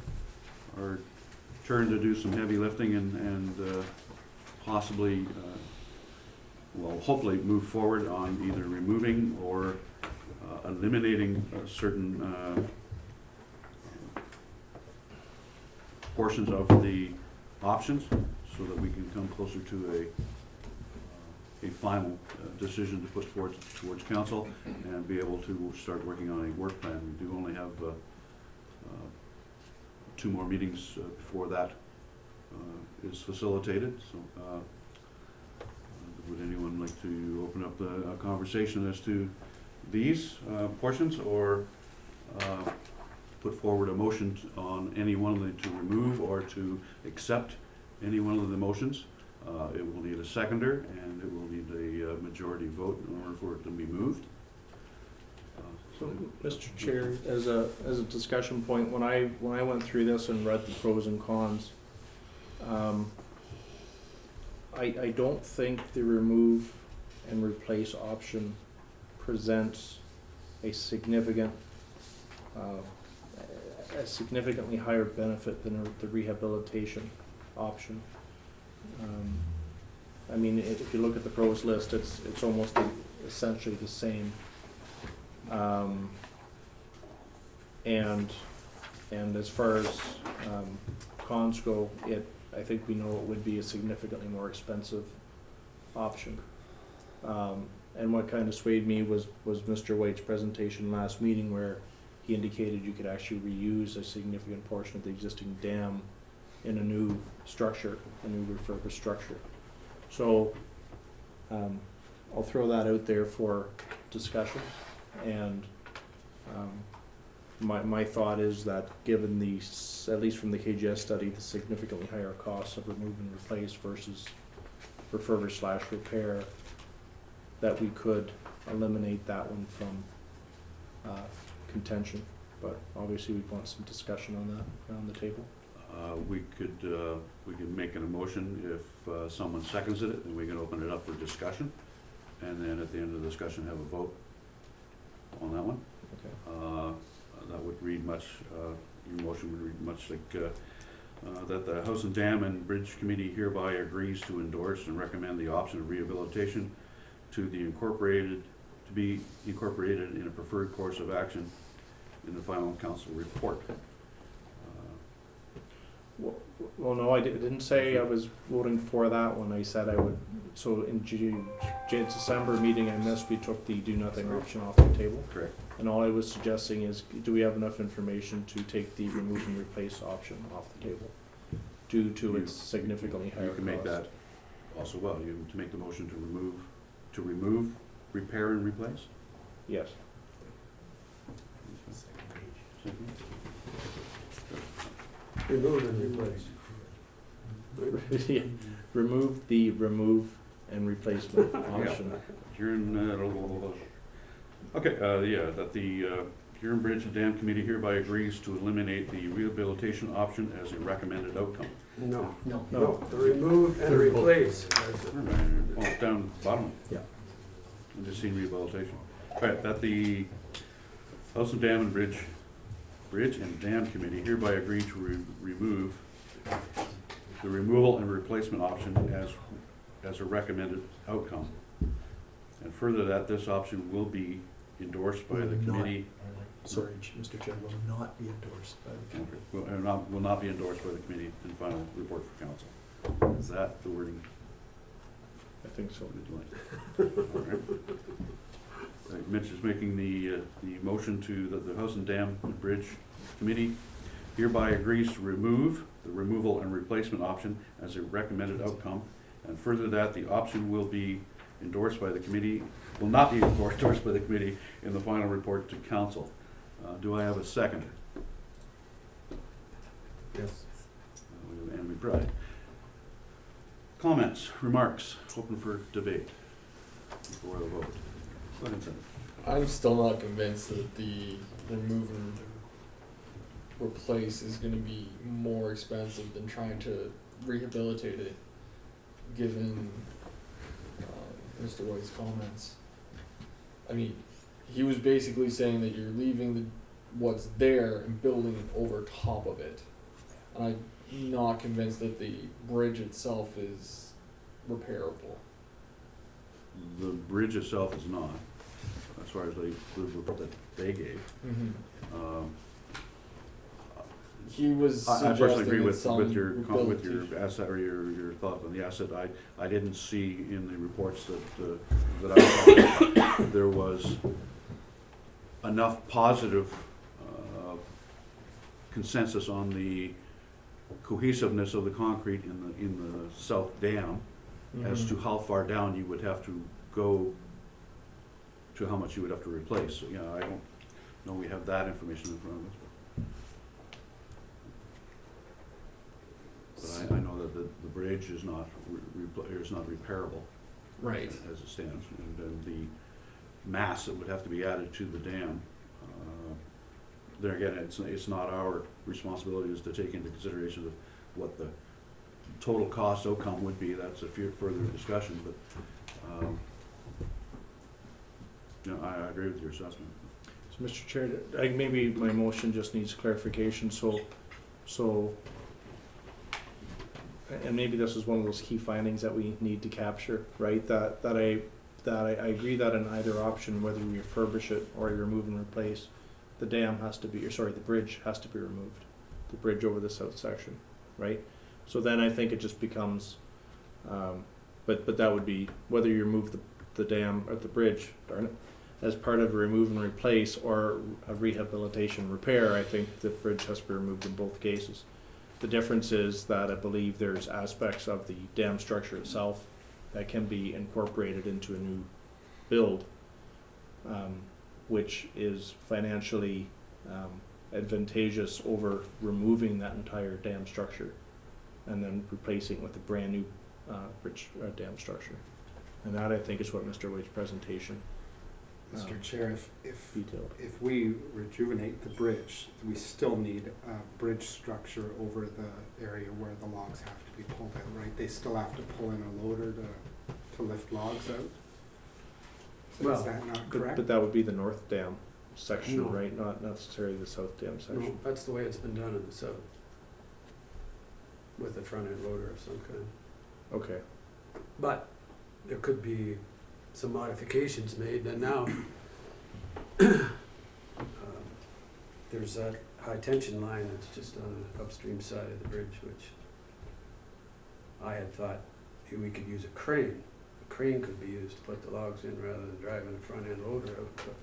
turn to do some heavy lifting and possibly, well, hopefully move forward on either removing or eliminating certain portions of the options so that we can come closer to a final decision to put forward towards council and be able to start working on a work plan. We do only have 2 more meetings before that is facilitated. So would anyone like to open up the conversation as to these portions, or put forward a motion on any one of them to remove or to accept any one of the motions? It will need a seconder, and it will need a majority vote in order for it to be moved. So, Mr. Chair, as a discussion point, when I went through this and read the pros and cons, I don't think the remove and replace option presents a significantly higher benefit than the rehabilitation option. I mean, if you look at the pros list, it's almost essentially the same. And as far as cons go, I think we know it would be a significantly more expensive option. And what kind of swayed me was Mr. White's presentation last meeting, where he indicated you could actually reuse a significant portion of the existing dam in a new structure, a new refurbished structure. So I'll throw that out there for discussion. And my thought is that given the, at least from the KGS study, the significantly higher costs of remove and replace versus refurbish/repair, that we could eliminate that one from contention. But obviously we want some discussion on that around the table. We could make an emotion if someone seconds it, and we can open it up for discussion, and then at the end of the discussion have a vote on that one. Okay. That would read much, your motion would read much like that the Howson Dam and Bridge Committee hereby agrees to endorse and recommend the option of rehabilitation to be incorporated in a preferred course of action in the final council report. Well, no, I didn't say I was voting for that one. I said I would. So in December meeting I missed, we took the do nothing option off the table. Correct. And all I was suggesting is, do we have enough information to take the remove and replace option off the table due to its significantly higher cost? You can make that also well. You to make the motion to remove, repair, and replace. Yes. Second. Remove and replace. Yeah. Remove and replacement option. Huron, okay, yeah, that the Huron Bridge and Dam Committee hereby agrees to eliminate the rehabilitation option as a recommended outcome. No. No. The remove and replace. Oh, down bottom. Yeah. I just seen rehabilitation. All right, that the Howson Dam and Bridge and Dam Committee hereby agree to remove the removal and replacement option as a recommended outcome. And further, that this option will be endorsed by the Will not. committee. Sorry, Mr. Chair, will not be endorsed by the council. Will not be endorsed by the committee in final report for council. Is that the wording? I think so. All right. Mitch is making the motion to the Howson Dam and Bridge Committee hereby agrees to remove the removal and replacement option as a recommended outcome, and further that the option will be endorsed by the committee, will not be endorsed by the committee in the final report to council. Do I have a second? Yes. And we pride. Comments, remarks, open for debate before the vote. Go ahead, Senator. I'm still not convinced that the remove and replace is going to be more expensive than trying to rehabilitate it, given Mr. White's comments. I mean, he was basically saying that you're leaving what's there and building over top of it. And I'm not convinced that the bridge itself is repairable. The bridge itself is not, as far as the report that they gave. Um, He was I personally suggesting agree that with some your rehabilitation- asset, or your thought on the asset. I didn't see in the reports that I saw, there was enough positive consensus on the cohesiveness of the concrete in the south dam as to how far down you would have to go to how much you would have to replace. So, you know, I don't know we have that information in front of us. But I know that the bridge is not is not repairable. Right. As it stands, and then the mass that would have to be added to the dam. There again, it's not our responsibility is to take into consideration of what the total cost outcome would be. That's a further discussion, but you know, I agree with your assessment. So, Mr. Chair, maybe my motion just needs clarification, so, and maybe this is one of those key findings that we need to capture, right? That I agree that in either option, whether you refurbish it or you remove and replace, the dam has to be, or sorry, the bridge has to be removed. The bridge over the south section, right? So then I think it just becomes, but that would be, whether you remove the dam or the bridge, darn it, as part of a remove and replace or a rehabilitation repair, I think the bridge has to be removed in both cases. The difference is that I believe there's aspects of the dam structure itself that can be incorporated into a new build, which is financially advantageous over removing that entire dam structure and then replacing with a brand new bridge dam structure. And that, I think, is what Mr. Wade's presentation Mr. Chair, detailed. if we rejuvenate the bridge, we still need a bridge structure over the area where the logs have to be pulled out, right? They still have to pull in a loader to lift logs out? So Well, is that not correct? But that would be the north dam section, No. right? Not necessarily the south dam No, section. that's the way it's been done in the south. With a front end loader of some kind. Okay. But there could be some modifications made, and now there's that high tension line that's just on the upstream side of the bridge, which I had thought we could use a crane. A crane could be used to put the logs in rather than driving a front end loader out. But,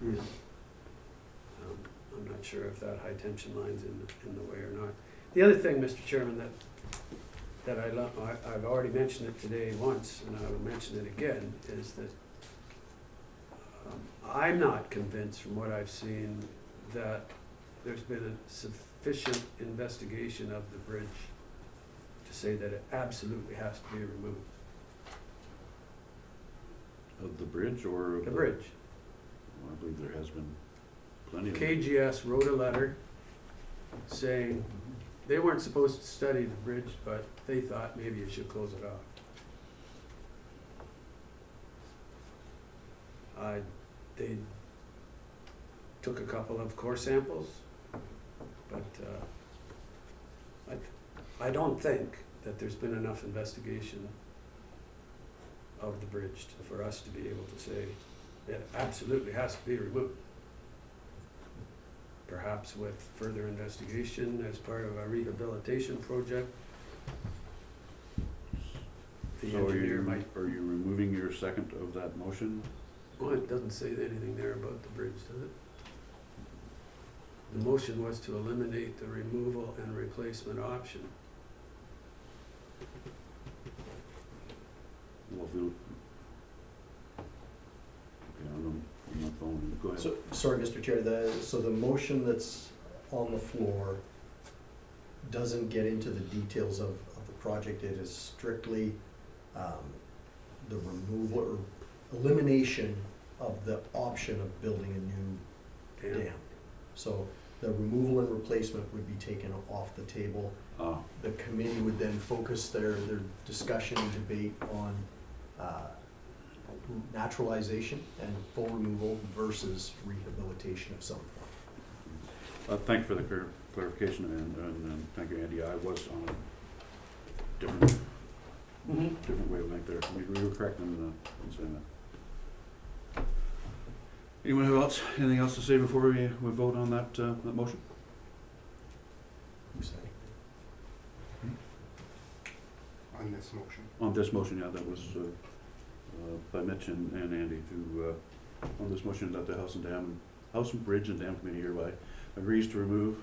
I'm not sure if that high tension line's in the way or not. The other thing, Mr. Chairman, that I've already mentioned it today once, and I will mention it again, is that I'm not convinced from what I've seen that there's been a sufficient investigation of the bridge to say that it absolutely has to be removed. Of the bridge or? The bridge. Well, I believe there has been plenty of. KGS wrote a letter saying they weren't supposed to study the bridge, but they thought maybe you should close it off. They took a couple of core samples, but I don't think that there's been enough investigation of the bridge for us to be able to say it absolutely has to be removed. Perhaps with further investigation as part of a rehabilitation project. The So engineer might, are you removing your second of that motion? well, it doesn't say anything there about the bridge, does it? The motion was to eliminate the removal and replacement option. Well, if you, okay, I'm not following. Go ahead. So, sorry, Mr. Chair, so the motion that's on the floor doesn't get into the details of the project. It is strictly the removal or elimination of the option of building a new dam. So the removal and replacement would be taken off the table. Ah, The committee would then focus their discussion and debate on naturalization and full removal versus rehabilitation of some form. thank you for the clarification, and thank you, Andy. I was on a different wavelength there. You were correct in saying that. Anyone else, anything else to say before we vote on that motion? On this motion. On this motion, yeah, that was by Mitch and Andy to, on this motion that the Howson Bridge and Dam Committee hereby agrees to remove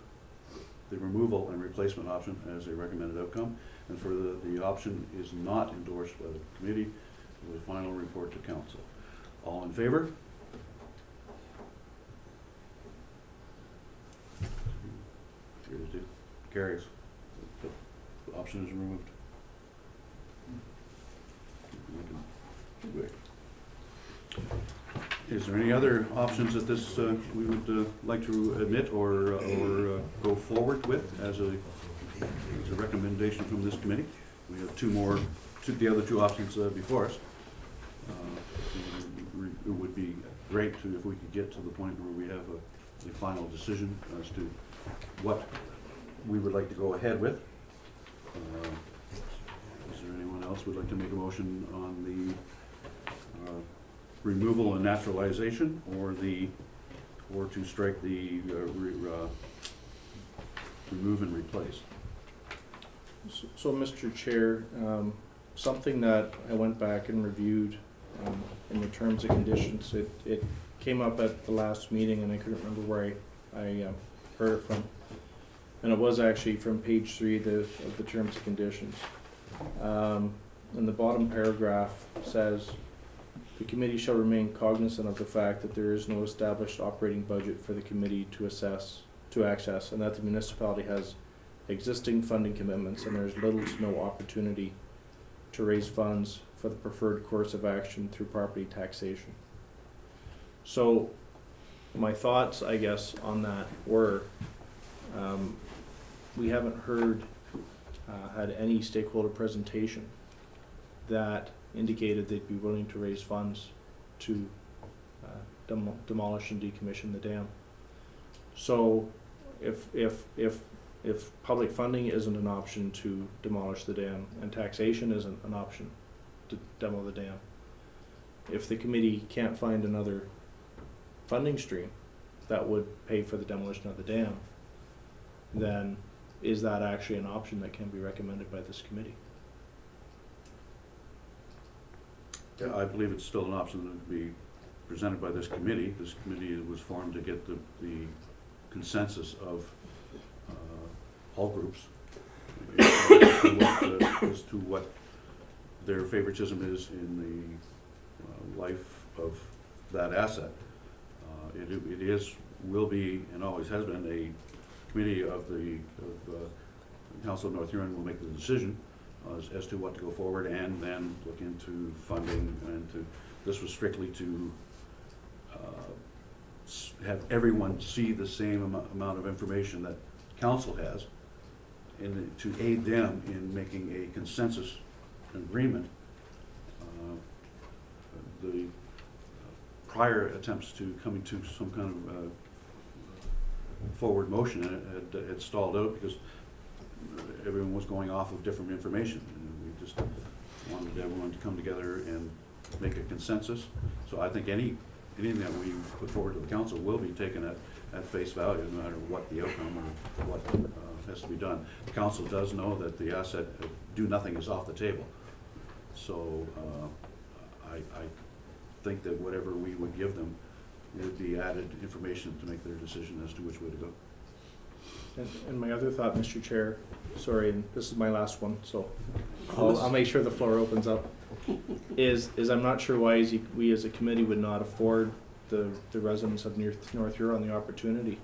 the removal and replacement option as a recommended outcome, and for the option is not endorsed by the committee with a final report to council. All in favor? Carries. The option is removed. Is there any other options that this, we would like to admit or go forward with as a recommendation from this committee? We have the other two options before us. It would be great if we could get to the point where we have a final decision as to what we would like to go ahead with. Is there anyone else who would like to make a motion on the removal and naturalization, or to strike the remove and replace? So, Mr. Chair, something that I went back and reviewed in the terms and conditions, it came up at the last meeting and I couldn't remember where I heard it from. And it was actually from page 3 of the terms and conditions. And the bottom paragraph says, the committee shall remain cognizant of the fact that there is no established operating budget for the committee to access, and that the municipality has existing funding commitments and there is little to no opportunity to raise funds for the preferred course of action through property taxation. So my thoughts, I guess, on that were, we haven't had any stakeholder presentation that indicated they'd be willing to raise funds to demolish and decommission the dam. So if public funding isn't an option to demolish the dam and taxation isn't an option to demo the dam, if the committee can't find another funding stream that would pay for the demolition of the dam, then is that actually an option that can be recommended by this committee? Yeah, I believe it's still an option that would be presented by this committee. This committee was formed to get the consensus of all groups as to what their favoritism is in the life of that asset. It will be, and always has been, a committee of the Council of North Huron will make the decision as to what to go forward, and then look into funding. And this was strictly to have everyone see the same amount of information that council has, and to aid them in making a consensus agreement. The prior attempts to coming to some kind of forward motion had stalled out because everyone was going off of different information, and we just wanted everyone to come together and make a consensus. So I think any anything that we put forward to the council will be taken at face value, no matter what the outcome or what has to be done. The council does know that the asset, do nothing is off the table. So I think that whatever we would give them would be added information to make their decision as to which way to go. And my other thought, Mr. Chair, sorry, and this is my last one, so I'll make sure the floor opens up, is I'm not sure why we as a committee would not afford the residents of North Huron the opportunity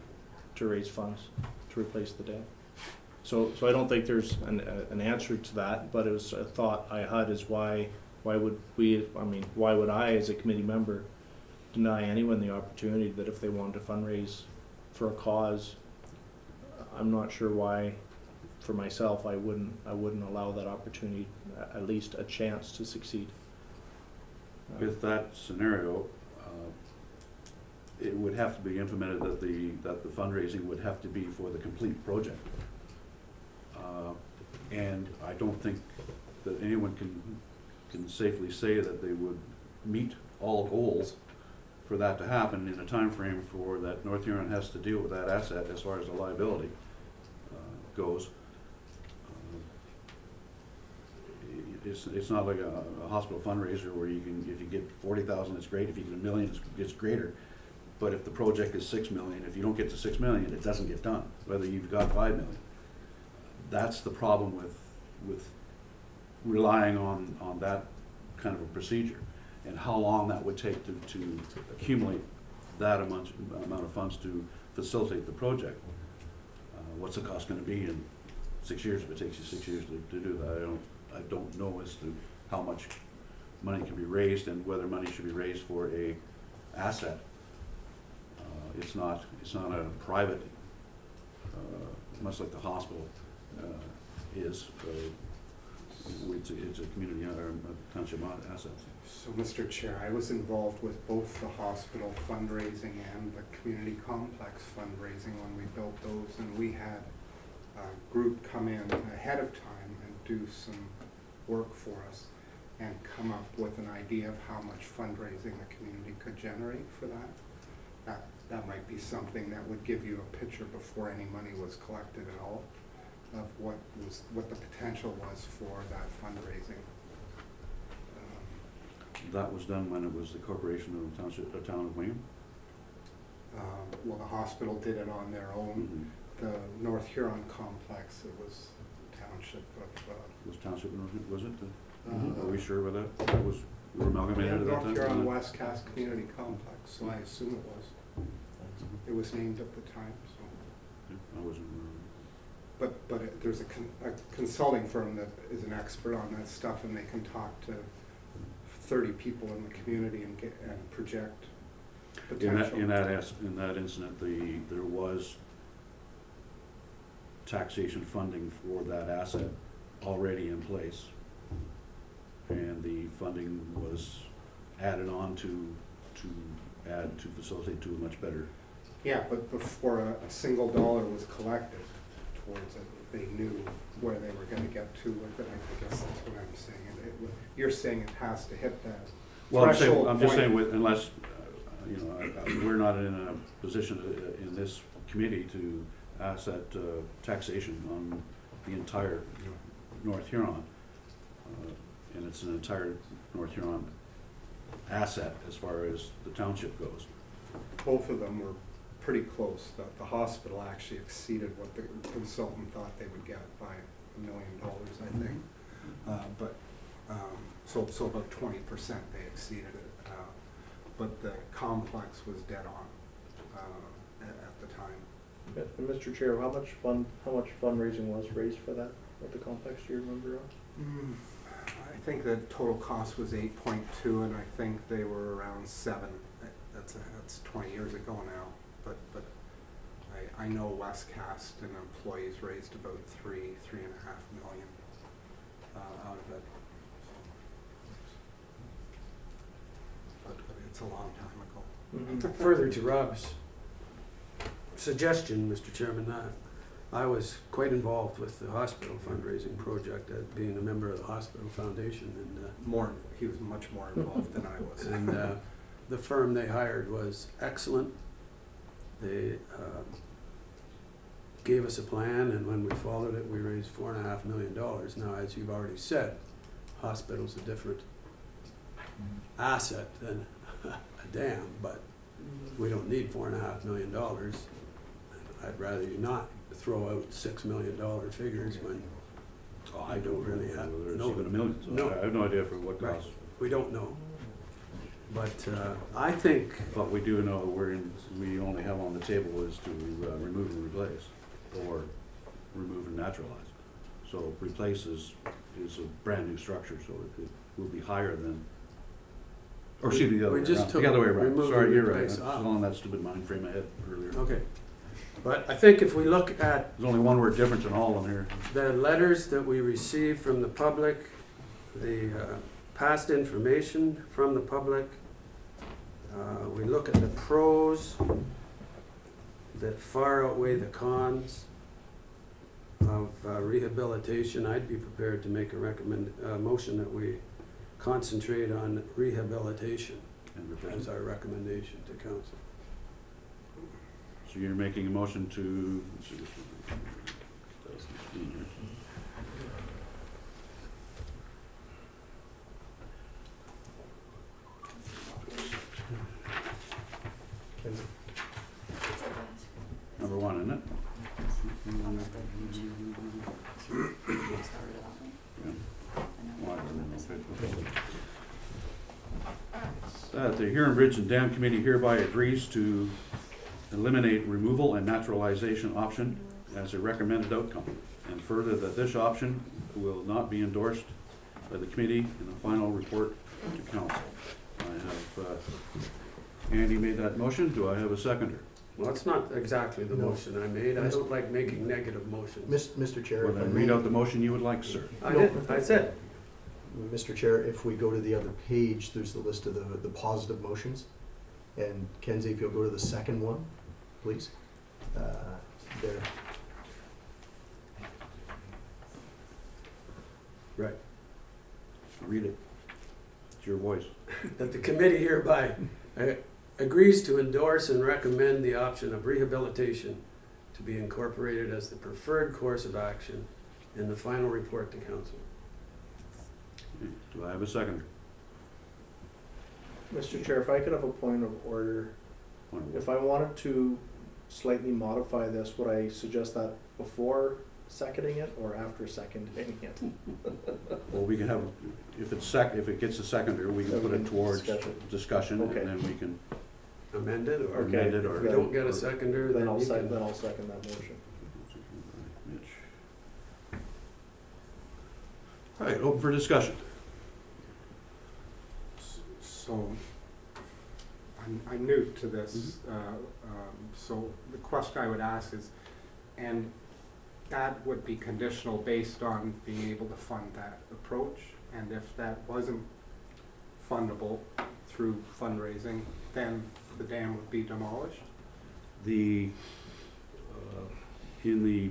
to raise funds to replace the dam. So I don't think there's an answer to that, but it was a thought I had, is why would I as a committee member deny anyone the opportunity that if they wanted to fundraise for a cause? I'm not sure why, for myself, I wouldn't allow that opportunity, at least a chance to succeed. With that scenario, it would have to be implemented that the fundraising would have to be for the complete project. And I don't think that anyone can safely say that they would meet all goals for that to happen in a time frame for that North Huron has to deal with that asset as far as the liability goes. It's not like a hospital fundraiser where you can, if you get 40,000, it's great. If you get $1 million, it's greater. But if the project is $6 million, if you don't get to $6 million, it doesn't get done, whether you've got $5 million. That's the problem with relying on that kind of a procedure, and how long that would take to accumulate that amount of funds to facilitate the project. What's the cost going to be in 6 years if it takes you 6 years to do that? I don't know as to how much money can be raised and whether money should be raised for a asset. It's not a private, much like the hospital is. It's a community or a township asset. So, Mr. Chair, I was involved with both the hospital fundraising and the community complex fundraising when we built those, and we had a group come in ahead of time and do some work for us and come up with an idea of how much fundraising the community could generate for that. That might be something that would give you a picture before any money was collected at all of what the potential was for that fundraising. That was done when it was the corporation of the township, the town of William. Well, the hospital did it on their own. Mm-hmm. The North Huron complex, it was township of. Was township, was it? Uh, Are we sure about that? That was, we were amalgamated at that time? North Huron West Cass Community Complex, so I assume it was. It was named at the time, so. Yeah, I wasn't. But there's a consulting firm that is an expert on that stuff, and they can talk to 30 people in the community and project potential. In that incident, there was taxation funding for that asset already in place, and the funding was added on to facilitate to a much better. Yeah, but before a single dollar was collected towards it, they knew where they were going to get to with it. I guess that's what I'm saying. You're saying it has to hit that threshold. I'm just saying, unless we're not in a position in this committee to asset taxation on the entire North Huron, and it's an entire North Huron asset as far as the township goes. Both of them were pretty close. The hospital actually exceeded what the consultant thought they would get by $1 million, I think. So about 20% they exceeded it. But the complex was dead on at the time. And Mr. Chair, how much fundraising was raised for that at the complex? Do you remember? I think the total cost was 8.2, and I think they were around 7. That's 20 years ago now. But I know West Cast and employees raised about $3.5 million out of it. But it's a long time ago. Further to Rob's suggestion, Mr. Chairman, I was quite involved with the hospital fundraising project, being a member of the hospital foundation, and He was much more involved than I was. and the firm they hired was excellent. They gave us a plan, and when we followed it, we raised $4.5 million. Now, as you've already said, hospital's a different asset than a dam, but we don't need $4.5 million. I'd rather you not throw out $6 million figures when I don't really have, There's no, even a million, so no. I have no idea for what Right. cost. we don't know. But I think, But we do know we only have on the table is to remove and replace, or remove and naturalize. So replace is a brand new structure, so it will be higher than, or excuse me, the other We way just around. took The other way around, remove sorry, and you're right, I replace was out. on that stupid mind frame I had earlier. okay. But I think if we look at There's only one word difference in all of them here. the letters that we received from the public, the past information from the public, we look at the pros that far outweigh the cons of rehabilitation. I'd be prepared to make a motion that we concentrate on rehabilitation And as replace. our recommendation to council. So you're making a motion to, let's see this one. That's the screen here. Number one, isn't it? The Huron Bridge and Dam Committee hereby agrees to eliminate removal and naturalization option as a recommended outcome, and further that this option will not be endorsed by the committee in the final report to council. I have, Andy made that motion, do I have a seconder? Well, it's not exactly the No. motion I made. I don't like making negative motions. Mr. Chair, Well, if I then may, read out the motion you would like, sir. I did, I said. Mr. Chair, if we go to the other page, there's the list of the positive motions. And Kenzie, if you'll go to the second one, please. There. Right. Read it. It's your voice. That the committee hereby agrees to endorse and recommend the option of rehabilitation to be incorporated as the preferred course of action in the final report to council. Do I have a seconder? Mr. Chair, if I could have a point of order, if I wanted to slightly modify this, would I suggest that before seconding it or after seconding it? Well, we can have, if it gets a seconder, we can Then we put it can towards discuss it. discussion, and Okay. then we can Amend it, or Okay. amend it, if or. we don't get a seconder, Then then I'll you second, can. then I'll second that motion. Mitch. All right, open for discussion. So, I'm new to this, so the question I would ask is, and that would be conditional based on being able to fund that approach, and if that wasn't fundable through fundraising, then the dam would be demolished? The, in the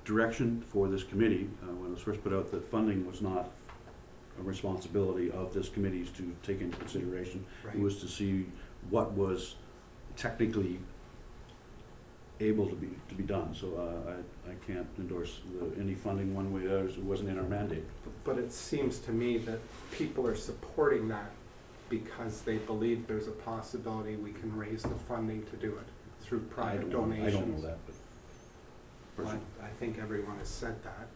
direction for this committee, when it was first put out, that funding was not a responsibility of this committee to take into consideration. It was to see what was technically able to be done. So I can't endorse any funding one way or the other. It wasn't in our mandate. But it seems to me that people are supporting that because they believe there's a possibility we can raise the funding to do it through private donations. I don't know that, but. Well, I think everyone has said that.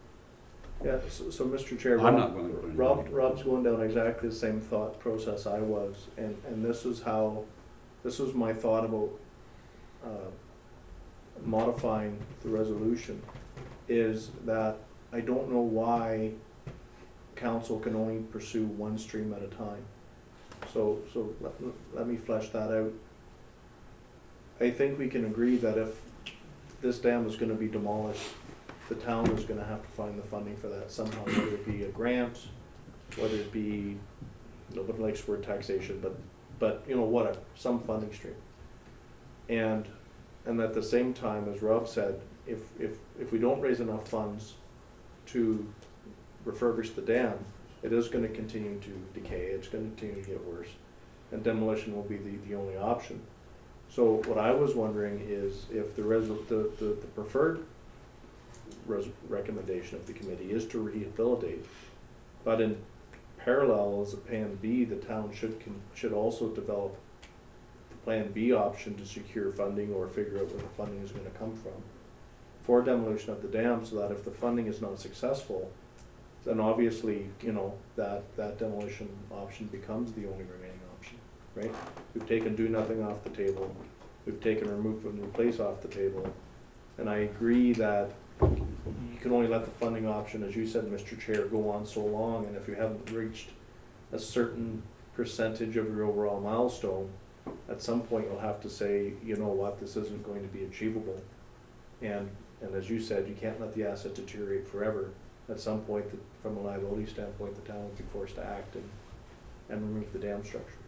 Yeah, so Mr. Chair, I'm not willing to put any money towards Rob's going down exactly the same thought process I was, and this was my thought about modifying the resolution, is that I don't know why council can only pursue one stream at a time. So let me flesh that out. I think we can agree that if this dam is gonna be demolished, the town is gonna have to find the funding for that somehow, whether it be a grant, whether it be, nobody likes the word taxation, but you know, whatever, some funding stream. And at the same time, as Rob said, if we don't raise enough funds to refurbish the dam, it is gonna continue to decay, it's gonna continue to get worse. and demolition will be the only option. So what I was wondering is if the preferred recommendation of the committee is to rehabilitate, but in parallel as a plan B, the town should also develop the plan B option to secure funding or figure out where the funding is gonna come from for demolition of the dam, so that if the funding is not successful, then obviously, you know, that demolition option becomes the only remaining option, right? We've taken do nothing off the table, we've taken remove and replace off the table, and I agree that you can only let the funding option, as you said, Mr. Chair, go on so long, and if you haven't reached a certain percentage of your overall milestone, at some point you'll have to say, you know what, this isn't going to be achievable. And as you said, you can't let the asset deteriorate forever. At some point, from a liability standpoint, the town will be forced to act and remove the dam structure.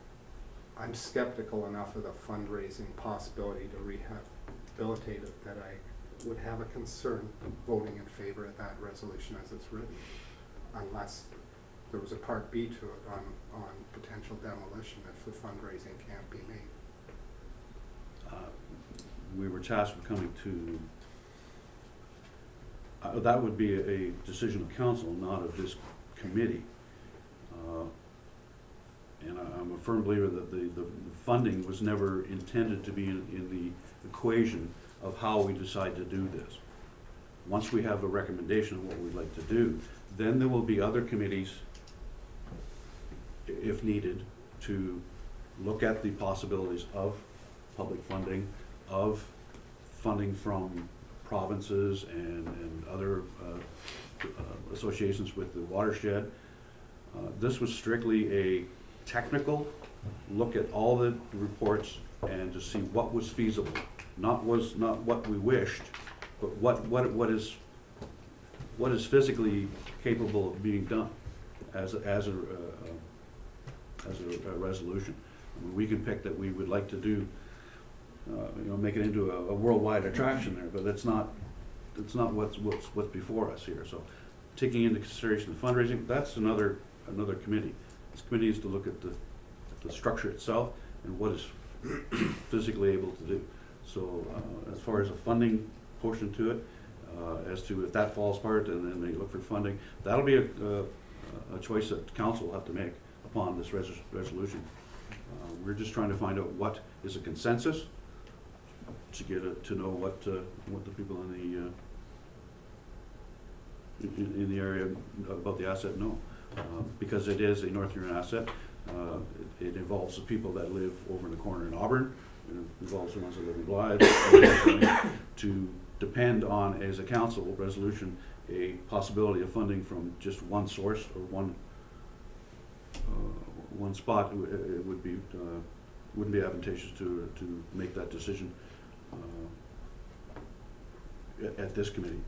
I'm skeptical enough of the fundraising possibility to rehabilitate it that I would have a concern voting in favor of that resolution as it's written, unless there was a part B to it on potential demolition if the fundraising can't be made. We were tasked with coming to, that would be a decision of council, not of this committee. And I'm a firm believer that the funding was never intended to be in the equation of how we decide to do this. Once we have a recommendation of what we'd like to do, then there will be other committees, if needed, to look at the possibilities of public funding, of funding from provinces and other associations with the watershed. This was strictly a technical look at all the reports and to see what was feasible, not what we wished, but what is physically capable of being done as a resolution. I mean, we can pick that we would like to do, make it into a worldwide attraction there, but it's not what's before us here. So, taking into consideration the fundraising, that's another committee. This committee is to look at the structure itself and what is physically able to do. So, as far as a funding portion to it, as to if that falls apart and then they look for funding, that'll be a choice that council will have to make upon this resolution. We're just trying to find out what is a consensus to get to know what the people in the area about the asset know, because it is a North Huron asset. It involves the people that live over in the corner in Auburn. It involves the ones that live in Blythe. To depend on, as a council resolution, a possibility of funding from just one source or one spot, it would be wouldn't be advantageous to make that decision at this committee.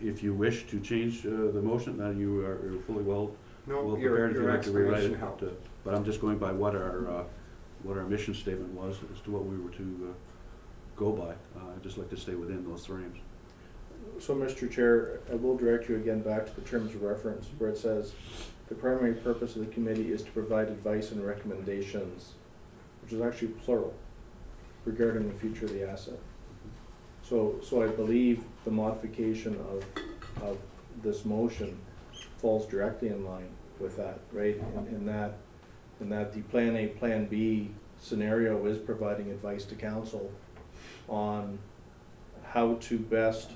If you wish to change the motion, then you are fully well prepared if you'd like to rewrite it. But I'm just going by what our mission statement was as to what we were to go by. I'd just like to stay within those frames. So, Mr. Chair, I will direct you again back to the terms of reference where it says, the primary purpose of the committee is to provide advice and recommendations, which is actually plural, regarding the future of the asset. So I believe the modification of this motion falls directly in line with that, right? In that the Plan A, Plan B scenario is providing advice to council on how to best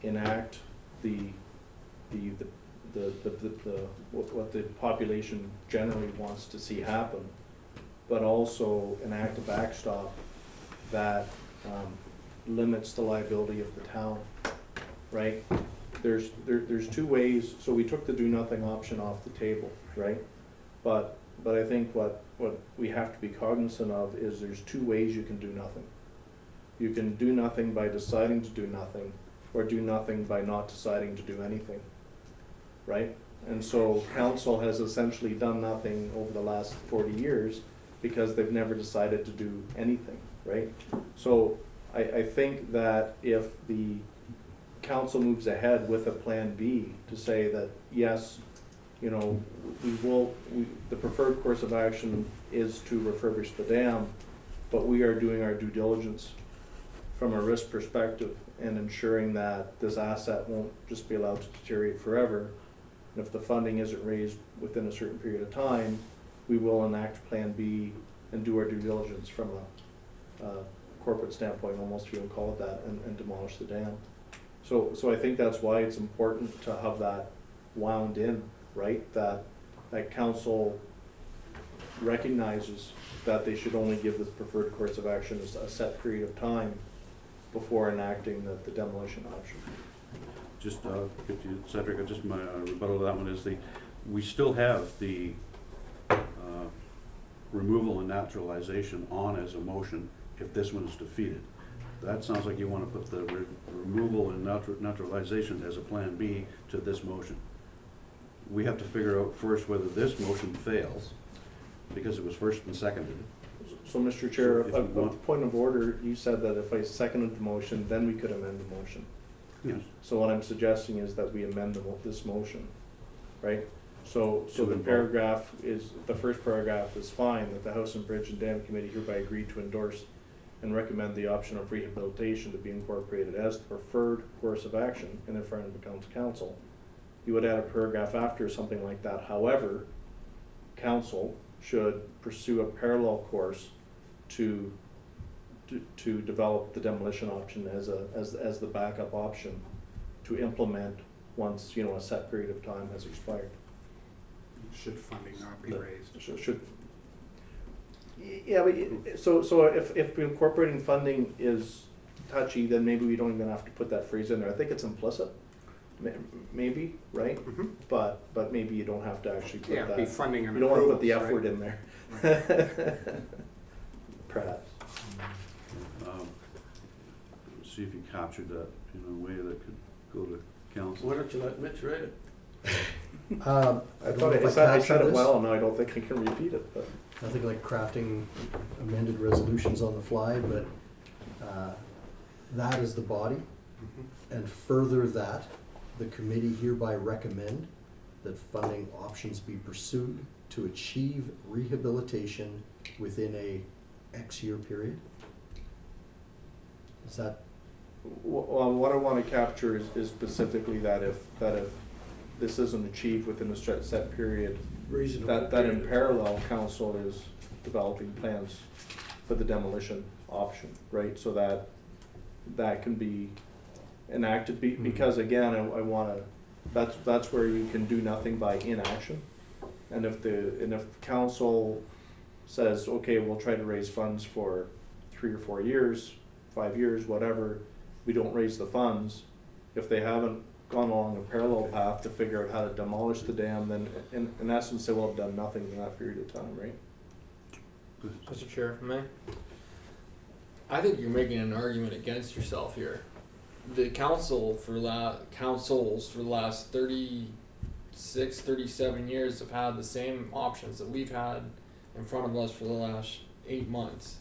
enact what the population generally wants to see happen, but also enact a backstop that limits the liability of the town, right? There's two ways. So we took the do nothing option off the table, right? But I think what we have to be cognizant of is there's two ways you can do nothing. You can do nothing by deciding to do nothing, or do nothing by not deciding to do anything, right? And so council has essentially done nothing over the last 40 years because they've never decided to do anything, right? So I think that if the council moves ahead with a Plan B to say that, yes, you know, the preferred course of action is to refurbish the dam, but we are doing our due diligence from a risk perspective and ensuring that this asset won't just be allowed to deteriorate forever. And if the funding isn't raised within a certain period of time, we will enact Plan B and do our due diligence from a corporate standpoint, almost if you would call it that, and demolish the dam. So I think that's why it's important to have that wound in, right? That council recognizes that they should only give this preferred course of action a set period of time before enacting the demolition option. Just, if you, Cedric, just my rebuttal to that one is we still have the removal and naturalization on as a motion if this one is defeated. That sounds like you want to put the removal and naturalization as a Plan B to this motion. We have to figure out first whether this motion fails, because it was first and seconded. So, Mr. Chair, So if you a want- point of order, you said that if I seconded the motion, then we could amend the motion. Yes. So what I'm suggesting is that we amend this motion, right? So To the involve- paragraph is, the first paragraph is fine, that the Howson Bridge and Dam Committee hereby agree to endorse and recommend the option of rehabilitation to be incorporated as the preferred course of action in the front of the council. You would add a paragraph after something like that. However, council should pursue a parallel course to develop the demolition option as the backup option to implement once, you know, a set period of time has expired. Should funding not be raised? Should, yeah, but, so if incorporating funding is touchy, then maybe we don't even have to put that phrase in there. I think it's implicit, maybe, right? Mm-hmm. But maybe you don't have to actually put Yeah, that. be funding and You don't wanna put the F approvals, word right? in there. Perhaps. See if you captured that in a way that could go to council. Why don't you let Mitch write it? I I don't thought know if I captured said it this. well, now I don't think I can repeat it, but. Nothing like crafting amended resolutions on the fly, but that is the body. Mhm. And further that, the committee hereby recommend that funding options be pursued to achieve rehabilitation within a X year period. Is that, Well, what I want to capture is specifically that if this isn't achieved within a set period, that in parallel, council is developing plans for the demolition option, right? So that can be enacted, because again, I wanna, that's where you can do nothing by inaction. And if council says, okay, we'll try to raise funds for 3 or 4 years, 5 years, whatever, we don't raise the funds, if they haven't gone along a parallel path to figure out how to demolish the dam, then in essence, they will have done nothing in that period of time, right? Mr. Chair, if I may? I think you're making an argument against yourself here. The councils for the last 36, 37 years have had the same options that we've had in front of us for the last 8 months.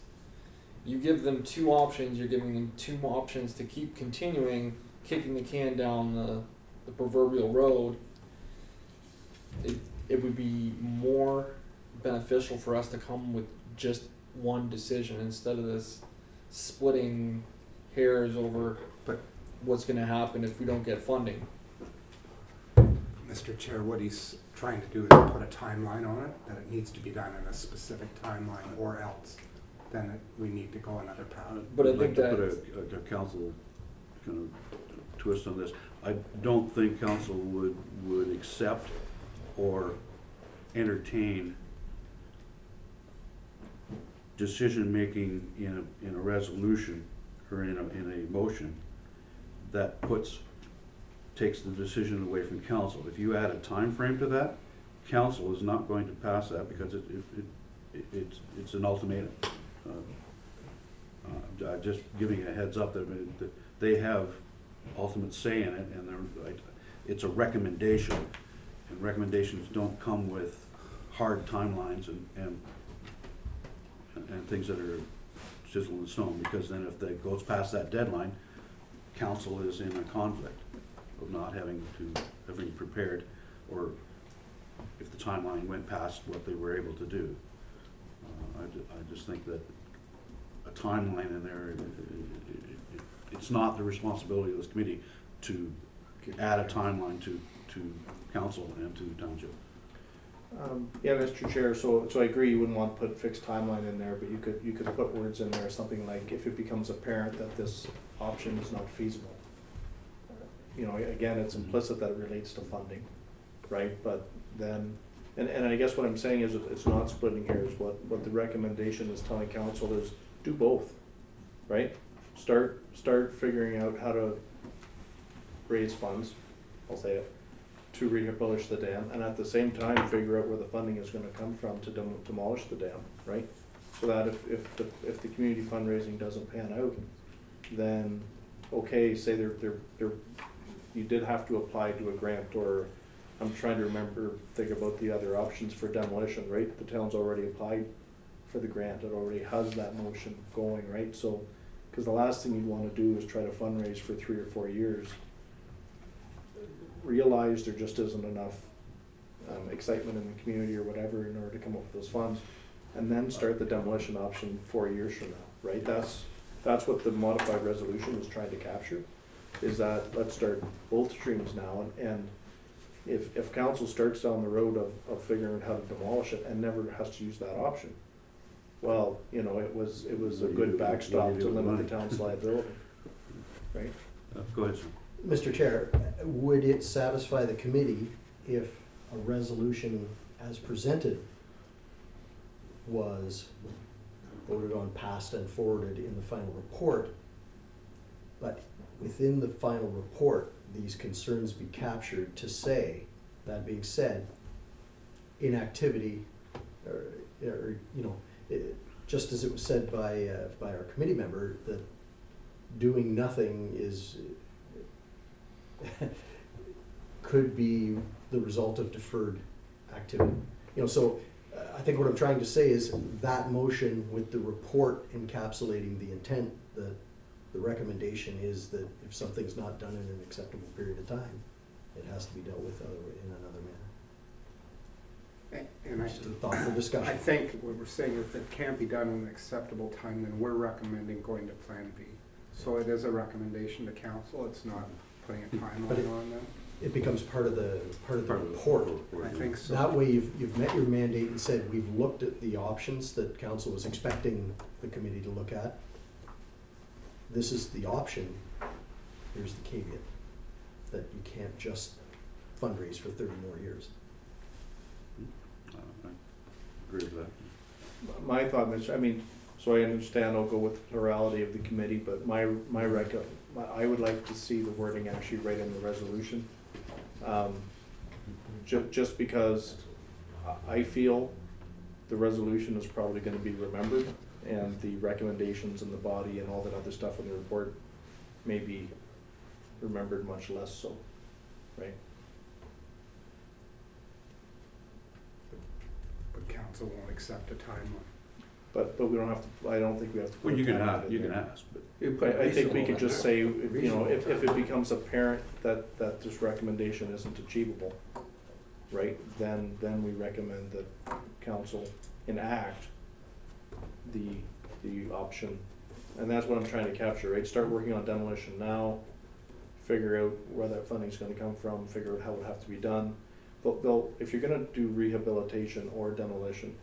You give them 2 options, you're giving them 2 options to keep continuing kicking the can down the proverbial road. It would be more beneficial for us to come with just one decision instead of this splitting hairs over what's going to happen if we don't get funding. Mr. Chair, what he's trying to do is put a timeline on it, that it needs to be done in a specific timeline, or else then we need to go another path. But I I'd like think to that put a council kind of twist on this. I don't think council would accept or entertain decision-making in a resolution or in a motion that takes the decision away from council. If you add a time frame to that, council is not going to pass that because it's an ultimatum. Just giving a heads up that they have ultimate say in it, and it's a recommendation, and recommendations don't come with hard timelines and things that are sizzle and stone, because then if it goes past that deadline, council is in a conflict of not having prepared or if the timeline went past what they were able to do. I just think that a timeline in there, it's not the responsibility of this committee to add a timeline to council and to township. Yeah, Mr. Chair, so I agree, you wouldn't want to put fixed timeline in there, but you could put words in there, something like, if it becomes apparent that this option is not feasible. You know, again, it's implicit that it relates to funding, right? But then, and I guess what I'm saying is, it's not splitting hairs. What the recommendation is telling council is, do both, right? Start figuring out how to raise funds, I'll say it, to rehabilitate the dam, and at the same time, figure out where the funding is gonna come from to demolish the dam, right? So that if the community fundraising doesn't pan out, then, okay, say you did have to apply to a grant, or I'm trying to think about the other options for demolition, right? The town's already applied for the grant, it already has that motion going, right? So, cause the last thing you'd wanna do is try to fundraise for 3 or 4 years, realize there just isn't enough excitement in the community or whatever in order to come up with those funds, and then start the demolition option 4 years from now, right? That's what the modified resolution is trying to capture, is that let's start both streams now, and if council starts down the road of figuring out how to demolish it and never has to use that option, well, you know, it was a good backstop to limit the town's liability, right? Go ahead, sir. Mr. Chair, would it satisfy the committee if a resolution as presented was voted on, passed, and forwarded in the final report, but within the final report, these concerns be captured to say, that being said, inactivity, or you know, just as it was said by our committee member, that doing nothing is could be the result of deferred activity. You know, so I think what I'm trying to say is that motion with the report encapsulating the intent, the recommendation is that if something's not done in an acceptable period of time, it has to be dealt with in another manner. And Just a thoughtful I discussion. think what we're saying is that it can't be done in an acceptable time, then we're recommending going to Plan B. So it is a recommendation to council, it's not putting a But timeline on them. It becomes part of the report. I think so. That way you've met your mandate and said, we've looked at the options that council was expecting the committee to look at. This is the option, here's the caveat, that you can't just fundraise for 30 more years. I agree with that. My thought, Mr. I mean, so I understand, I'll go with the plurality of the committee, but I would like to see the wording actually right in the resolution. Just because I feel the resolution is probably gonna be remembered, and the recommendations in the body and all that other stuff in the report may be remembered much less so, right? But council won't accept a timeline. But we don't have to, I don't think we have to. put Well, you a can timeline ask, in you can there. ask, but I think we could just say, you know, if it becomes apparent that this recommendation isn't achievable, right, then we recommend that council enact the option. And that's what I'm trying to capture, right, start working on demolition now, figure out where that funding's gonna come from, figure out how it'll have to be done. If you're gonna do rehabilitation or demolition,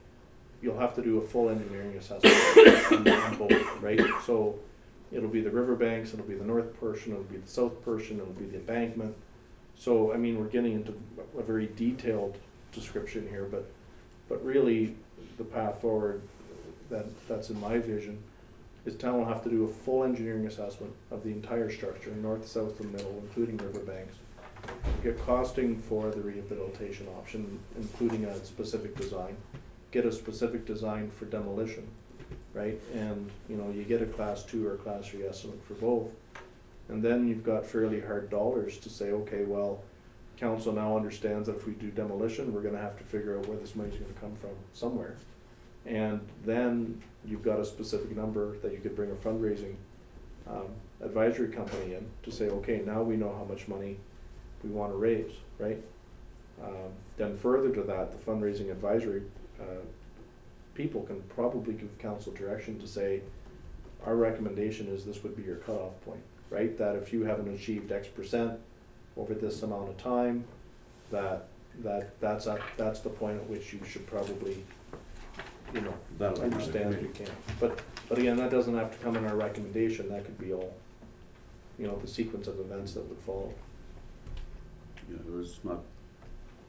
you'll have to do a full engineering assessment on both, right? So it'll be the riverbanks, it'll be the north portion, it'll be the south portion, it'll be the embankment. So, I mean, we're getting into a very detailed description here, but really, the path forward that's in my vision is town will have to do a full engineering assessment of the entire structure, north, south, and middle, including riverbanks. Get costing for the rehabilitation option, including a specific design. Get a specific design for demolition, right? And, you know, you get a class 2 or a class 3 estimate for both. And then you've got fairly hard dollars to say, okay, well, council now understands that if we do demolition, we're gonna have to figure out where this money's gonna come from somewhere. And then you've got a specific number that you could bring a fundraising advisory company in to say, okay, now we know how much money we wanna raise, right? Then further to that, the fundraising advisory people can probably give council direction to say, our recommendation is this would be your cutoff point, right? That if you haven't achieved X percent over this amount of time, that's the point at which you should probably, you know, That'll be understand if you can. But again, that doesn't have to come in our recommendation, that could be all, you know, the sequence of events that would follow. You know,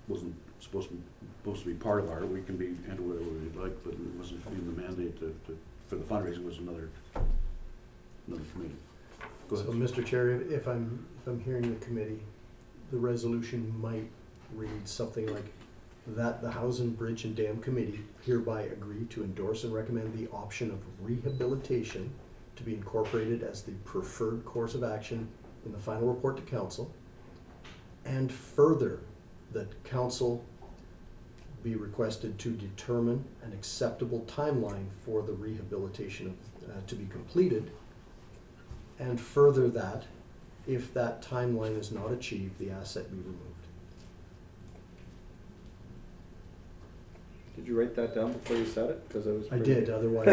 wasn't supposed to be part of our, we can be, handle whatever we'd like, but it wasn't in the mandate for the fundraising was another committee. Go ahead. So, Mr. Chair, if I'm hearing the committee, the resolution might read something like that the Howson Bridge and Dam Committee hereby agree to endorse and recommend the option of rehabilitation to be incorporated as the preferred course of action in the final report to council, and further that council be requested to determine an acceptable timeline for the rehabilitation to be completed, and further that if that timeline is not achieved, the asset be removed. Did you write that down before you said it? Because I was. I pretty- did, otherwise.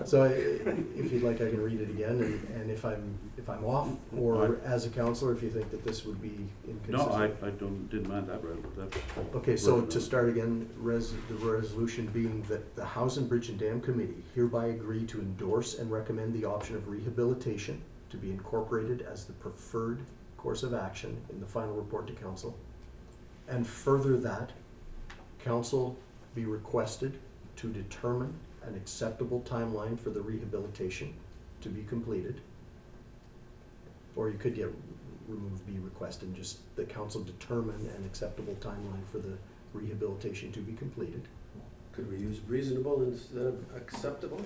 So if you'd like, I can read it again, and if I'm off, or as a counselor, if you think that this would be inconsistent. No, I didn't mind that, right, with that. Okay, so to start again, the resolution being that the Howson Bridge and Dam Committee hereby agree to endorse and recommend the option of rehabilitation to be incorporated as the preferred course of action in the final report to council, and further that council be requested to determine an acceptable timeline for the rehabilitation to be completed. Or you could get remove be requested and just the council determine an acceptable timeline for the rehabilitation to be completed. Could we use reasonable instead of acceptable?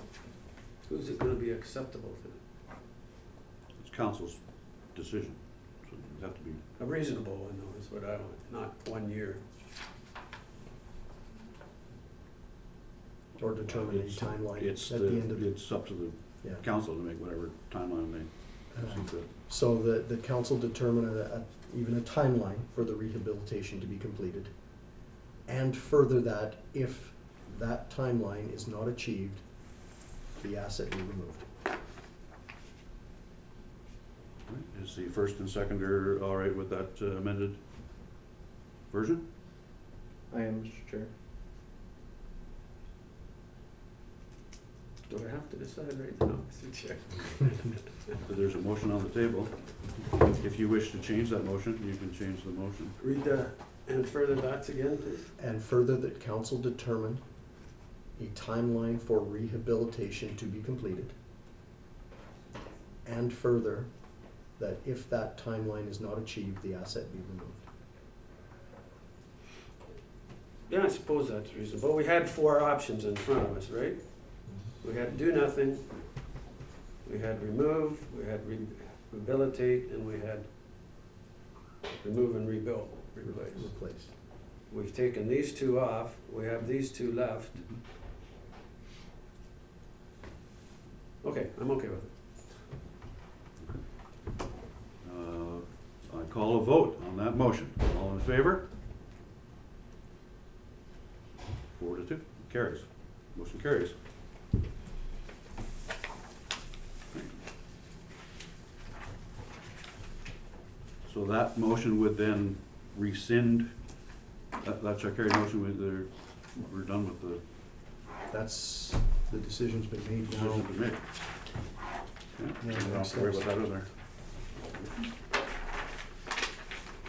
Who's it gonna be acceptable to? It's council's decision, so you have to be, A reasonable one though is what I want, not 1 year. Or determine a It's- timeline it's at the end of the, it's up to the yeah. council to make whatever timeline they see fit. So the council determine even a timeline for the rehabilitation to be completed. And further that if that timeline is not achieved, the asset be removed. Right. Is the first and seconder all right with that amended version? I am, Mr. Chair. Do I have to decide right now, Mr. Chair? So there's a motion on the table. If you wish to change that motion, you can change the motion. Read the, and further that's again, please. And further that council determine a timeline for rehabilitation to be completed. And further, that if that timeline is not achieved, the asset be removed. Yeah, I suppose that's reasonable. We had 4 options in front of us, right? We had do nothing, we had remove, we had rehabilitate, and we had remove and rebuild, replace. Replaced. We've taken these 2 off, we have these 2 left. Okay, I'm okay with it. I call a vote on that motion. All in favor? 4-2, carries. Motion carries. So that motion would then rescind, that's our carried motion, we're done with the That's, the decision's been made now. decision to make. Yeah, we don't have to worry about that other.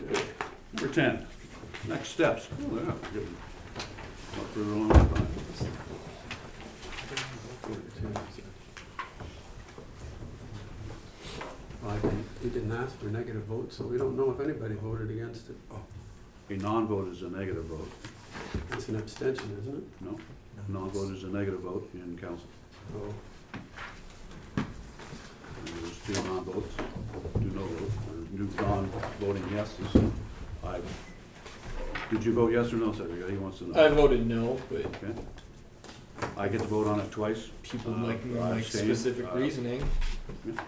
Okay. Number 10, next steps. Oh, yeah, we're getting a lot further along in time. We didn't ask for negative votes, so we don't know if anybody voted against it. A non-vote is a negative vote. It's an abstention, isn't it? No, non-vote is a negative vote in council. Oh. And there's 2 non-votes, 2 no votes, or 2 non-voting yeses. Did you vote yes or no, Cedric? He wants to know. I voted no, but Okay. I get to vote on it twice. people I like abstain. specific reasoning. Yeah.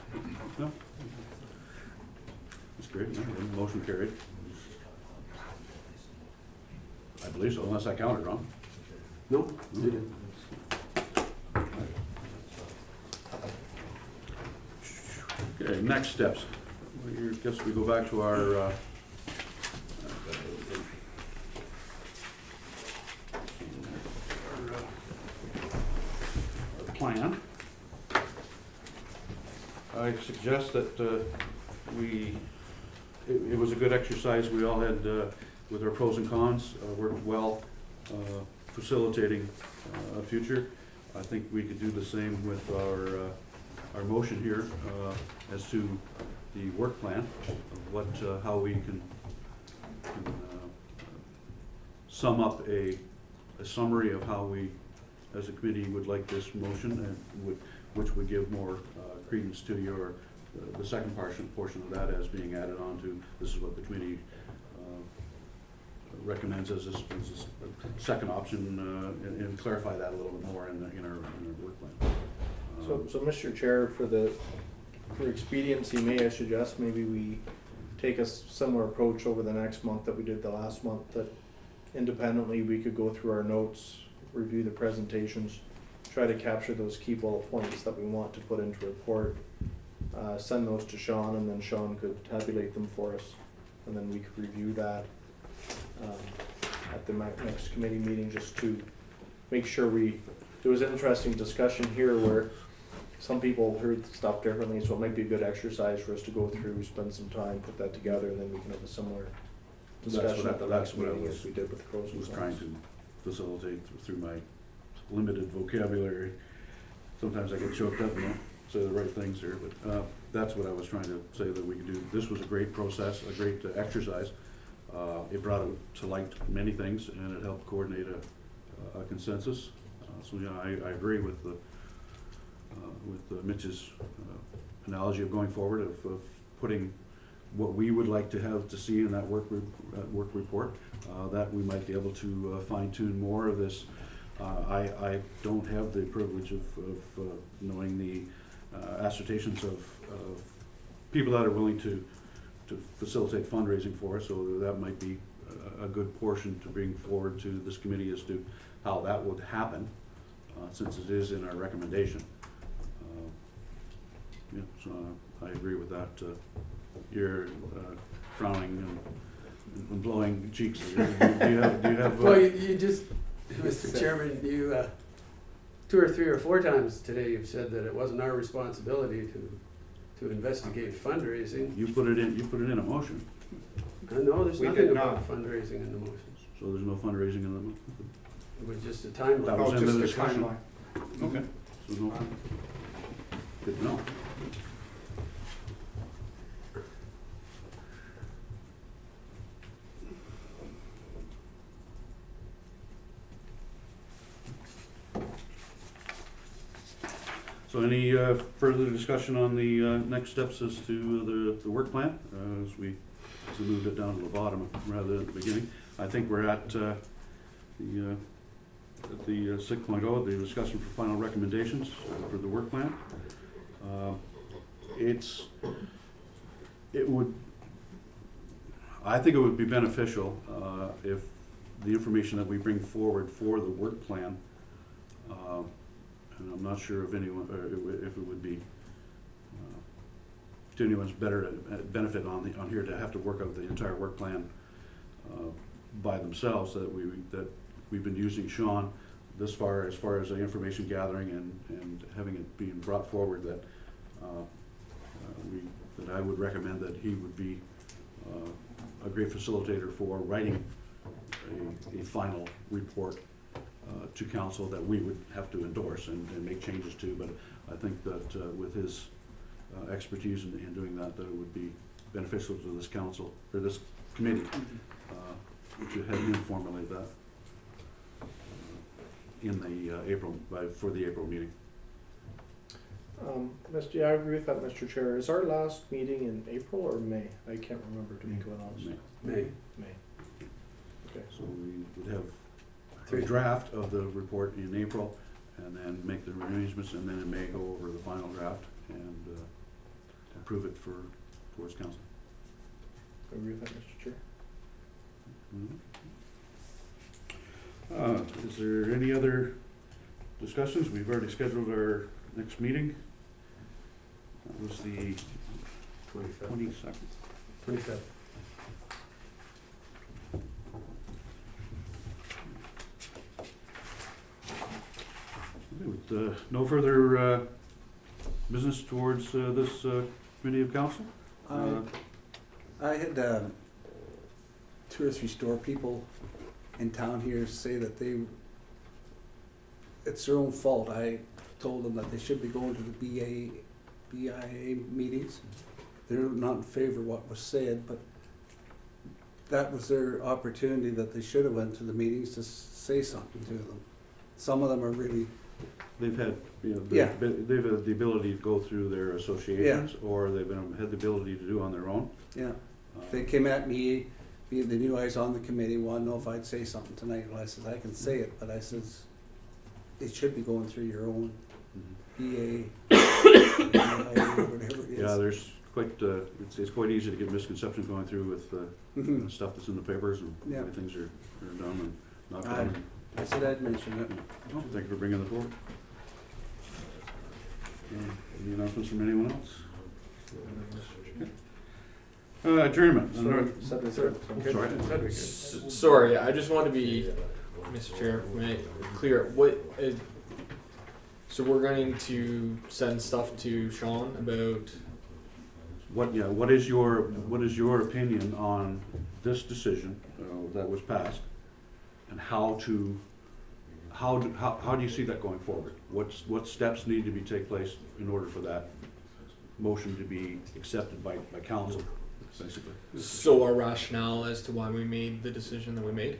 No. That's great, yeah, then motion carried. I believe so, unless I counted wrong. No, you didn't. Okay, next steps. I guess we go back to our plan. I suggest that it was a good exercise. We all had, with our pros and cons, worked well, facilitating a future. I think we could do the same with our motion here as to the work plan of what, how we can sum up a summary of how we, as a committee, would like this motion, and which would give more credence to your, the second portion of that as being added on to, this is what the committee recommends as this second option, and clarify that a little bit more in our work plan. So Mr. Chair, for expediency, may I suggest maybe we take a similar approach over the next month that we did the last month, that independently we could go through our notes, review the presentations, try to capture those key bullet points that we want to put into a report, send those to Sean, and then Sean could tabulate them for us, and then we could review that at the next committee meeting, just to make sure there was an interesting discussion here where some people heard stuff differently, so it might be a good exercise for us to go through, spend some time, put that together, and then we can have a similar discussion at the next meeting as we did with the pros and was cons. trying to facilitate through my limited vocabulary. Sometimes I get choked up and don't say the right things here, but that's what I was trying to say that we could do. This was a great process, a great exercise. It brought to light many things, and it helped coordinate a consensus. So yeah, I agree with Mitch's analogy of going forward, of putting what we would like to have to see in that work report, that we might be able to fine tune more of this. I don't have the privilege of knowing the assertions of people that are willing to facilitate fundraising for us, so that might be a good portion to bring forward to this committee as to how that would happen, since it is in our recommendation. Yeah, so I agree with that. You're frowning and blowing cheeks. Do you have? Well, you just, Mr. Chairman, you, 2 or 3 or 4 times today you've said that it wasn't our responsibility to investigate fundraising. You put it in a motion, No, there's We nothing did about not. fundraising in the motions. so there's no fundraising in the motion. It was just a timeline. That was Oh, in the just the discussion. timeline. Okay. So no. Good to know. So any further discussion on the next steps as to the work plan, as we moved it down to the bottom rather than at the beginning? I think we're at the 6.0, the discussion for final recommendations for the work plan. I think it would be beneficial if the information that we bring forward for the work plan, and I'm not sure if anyone, if it would be to anyone's better benefit on here to have to work out the entire work plan by themselves, that we've been using Sean this far as the information gathering and having it being brought forward, that that I would recommend that he would be a great facilitator for writing a final report to council that we would have to endorse and make changes to. But I think that with his expertise in doing that, that it would be beneficial to this council, or this committee, to have him formulate that in the for the April meeting. I agree with that, Mr. Chair. Is our last meeting in April or May? I can't remember, to be quite honest. May. May. Okay. So we would have a draft of the report in April, and then make the arrangements, and then in May go over the final draft and approve it towards council. I agree with that, Mr. Chair. Mhm. Is there any other discussions? We've already scheduled our next meeting. That was the 22nd. 25th. With no further business towards this committee of council? I had 2 or 3 store people in town here say that it's their own fault. I told them that they should be going to the BIA meetings. They're not in favor of what was said, but that was their opportunity that they should have went to the meetings to say something to them. Some of them are really, They've had, Yeah. they've had the ability to go through their associations, or they've had the ability to do on their own. yeah. Uh, They came at me, they knew I was on the committee, wanted to know if I'd say something tonight. Well, I says, I can say it, but I says, it should be going through your own mhm. whatever it is. Yeah, there's quite, it's quite easy to get misconceptions going through with Mhm. stuff that's in the papers and Yeah. the way things are done and not Aye. done. I said I'd mention it. Well, thank you for bringing that forward. Any announcements from anyone else? Adjournment. Sorry. Sorry, I just want to be, Mr. Chair, clear. So we're going to send stuff to Sean about. What is your opinion on this decision that was passed, and how do you see that going forward? What steps need to take place in order for that motion to be accepted by council, basically? So our rationale as to why we made the decision that we made,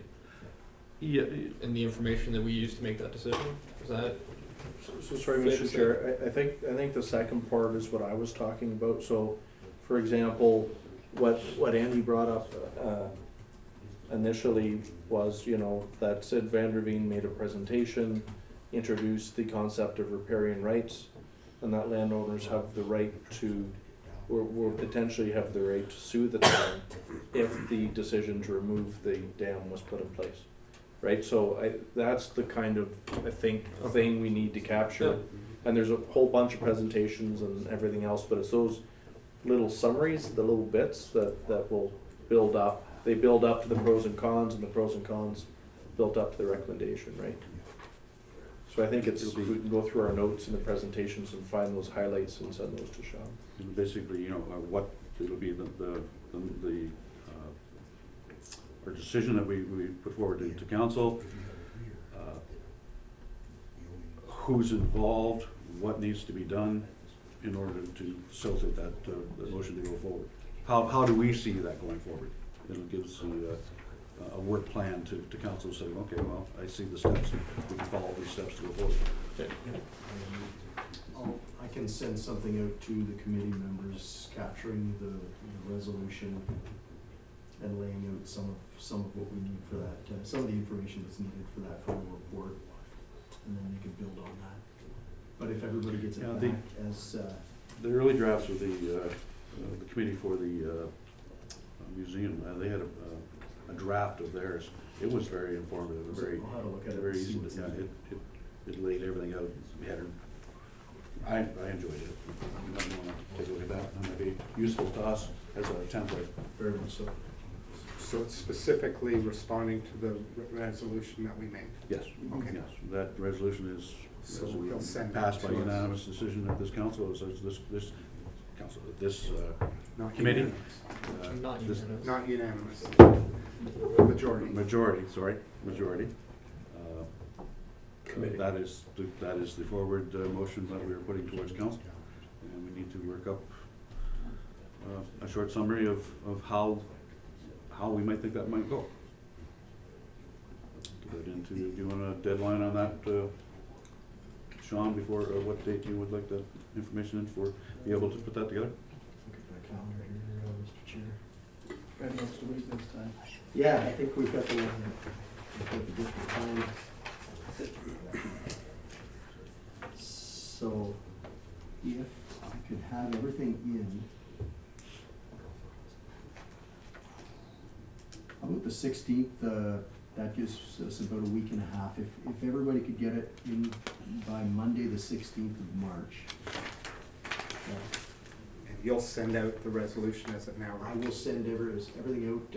Yeah, and the information that we used to make that decision. Is that? So sorry, Fair to Mr. say. Chair, I think the second part is what I was talking about. So, for example, what Andy brought up initially was, that Sid Vanderveen made a presentation, introduced the concept of riparian rights, and that landowners have the right to, or potentially have the right to sue the town if the decision to remove the dam was put in place. Right, so that's the kind of, I think, thing we need to capture. And there's a whole bunch of presentations and everything else, but it's those little summaries, the little bits that will build up. They build up to the pros and cons, and the pros and cons built up to the recommendation, right? So I think we can go through our notes and the presentations and find those highlights and send those to Sean. basically, what it'll be our decision that we put forward to council, who's involved, what needs to be done in order to facilitate that motion to go forward. How do we see that going forward? It'll give us a work plan to council saying, okay, well, I see the steps, we can follow these steps to go forward. I can send something out to the committee members capturing the resolution and laying out some of what we need for that, some of the information that's needed for that final report, and then they can build on that. But if everybody gets it Yeah, back as, The early drafts of the committee for the museum, they had a draft of theirs. It was very informative, very, I'll have a look at it. very and see easy. what's Yeah, in it. it laid everything out. We had I enjoyed it. You might want to take a look at that. That might be useful to us as a template. Very much so. So it's specifically responding to the resolution that we made. Yes. Okay. Yes. That resolution is So he'll send that passed by to us. unanimous decision of this council. This council, this Not committee. unanimous. Not this- unanimous. Not unanimous. Majority. Majority. Committee. That is the forward motion that we are putting towards council. And we need to work up a short summary of how we might think that might go. Get into, do you want a deadline on that, Sean, before, what date you would like that information in for, be able to put that together? Look at my calendar here, Mr. Chair. Got an extra week this time. Yeah, I think we've got the different time. So, if I could have everything in, how about the 16th, that gives us about a week and a half. If everybody could get it in by Monday, the 16th of March. And you'll send out the resolution as it now. I will send everything out,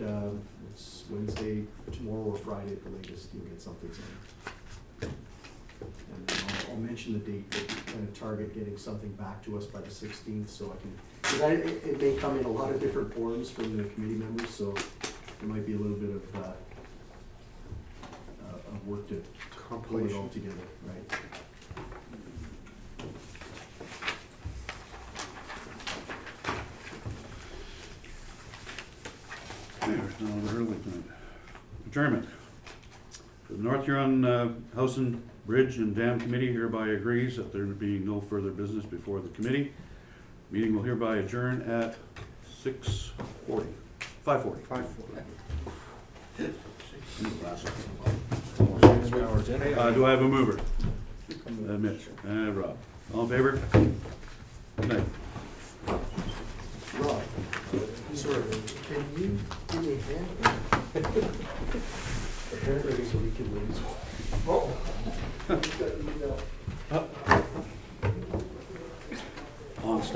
it's Wednesday, tomorrow or Friday at the latest, you'll get something signed. And then I'll mention the date, that we kind of target getting something back to us by the 16th, so I can, because it may come in a lot of different forms from the committee members, so there might be a little bit of work to pull it Compilation. all together, right? There's no other early tonight. Adjournment. The North Huron Howson Bridge and Dam Committee hereby agrees that there being no further business before the committee. Meeting will hereby adjourn at 6:40, 5:40. 5:40. Do I have a mover? Mitch, Rob. All in favor? Good night. Rob, sorry, can you give me a hand? Apparently, so we can lose.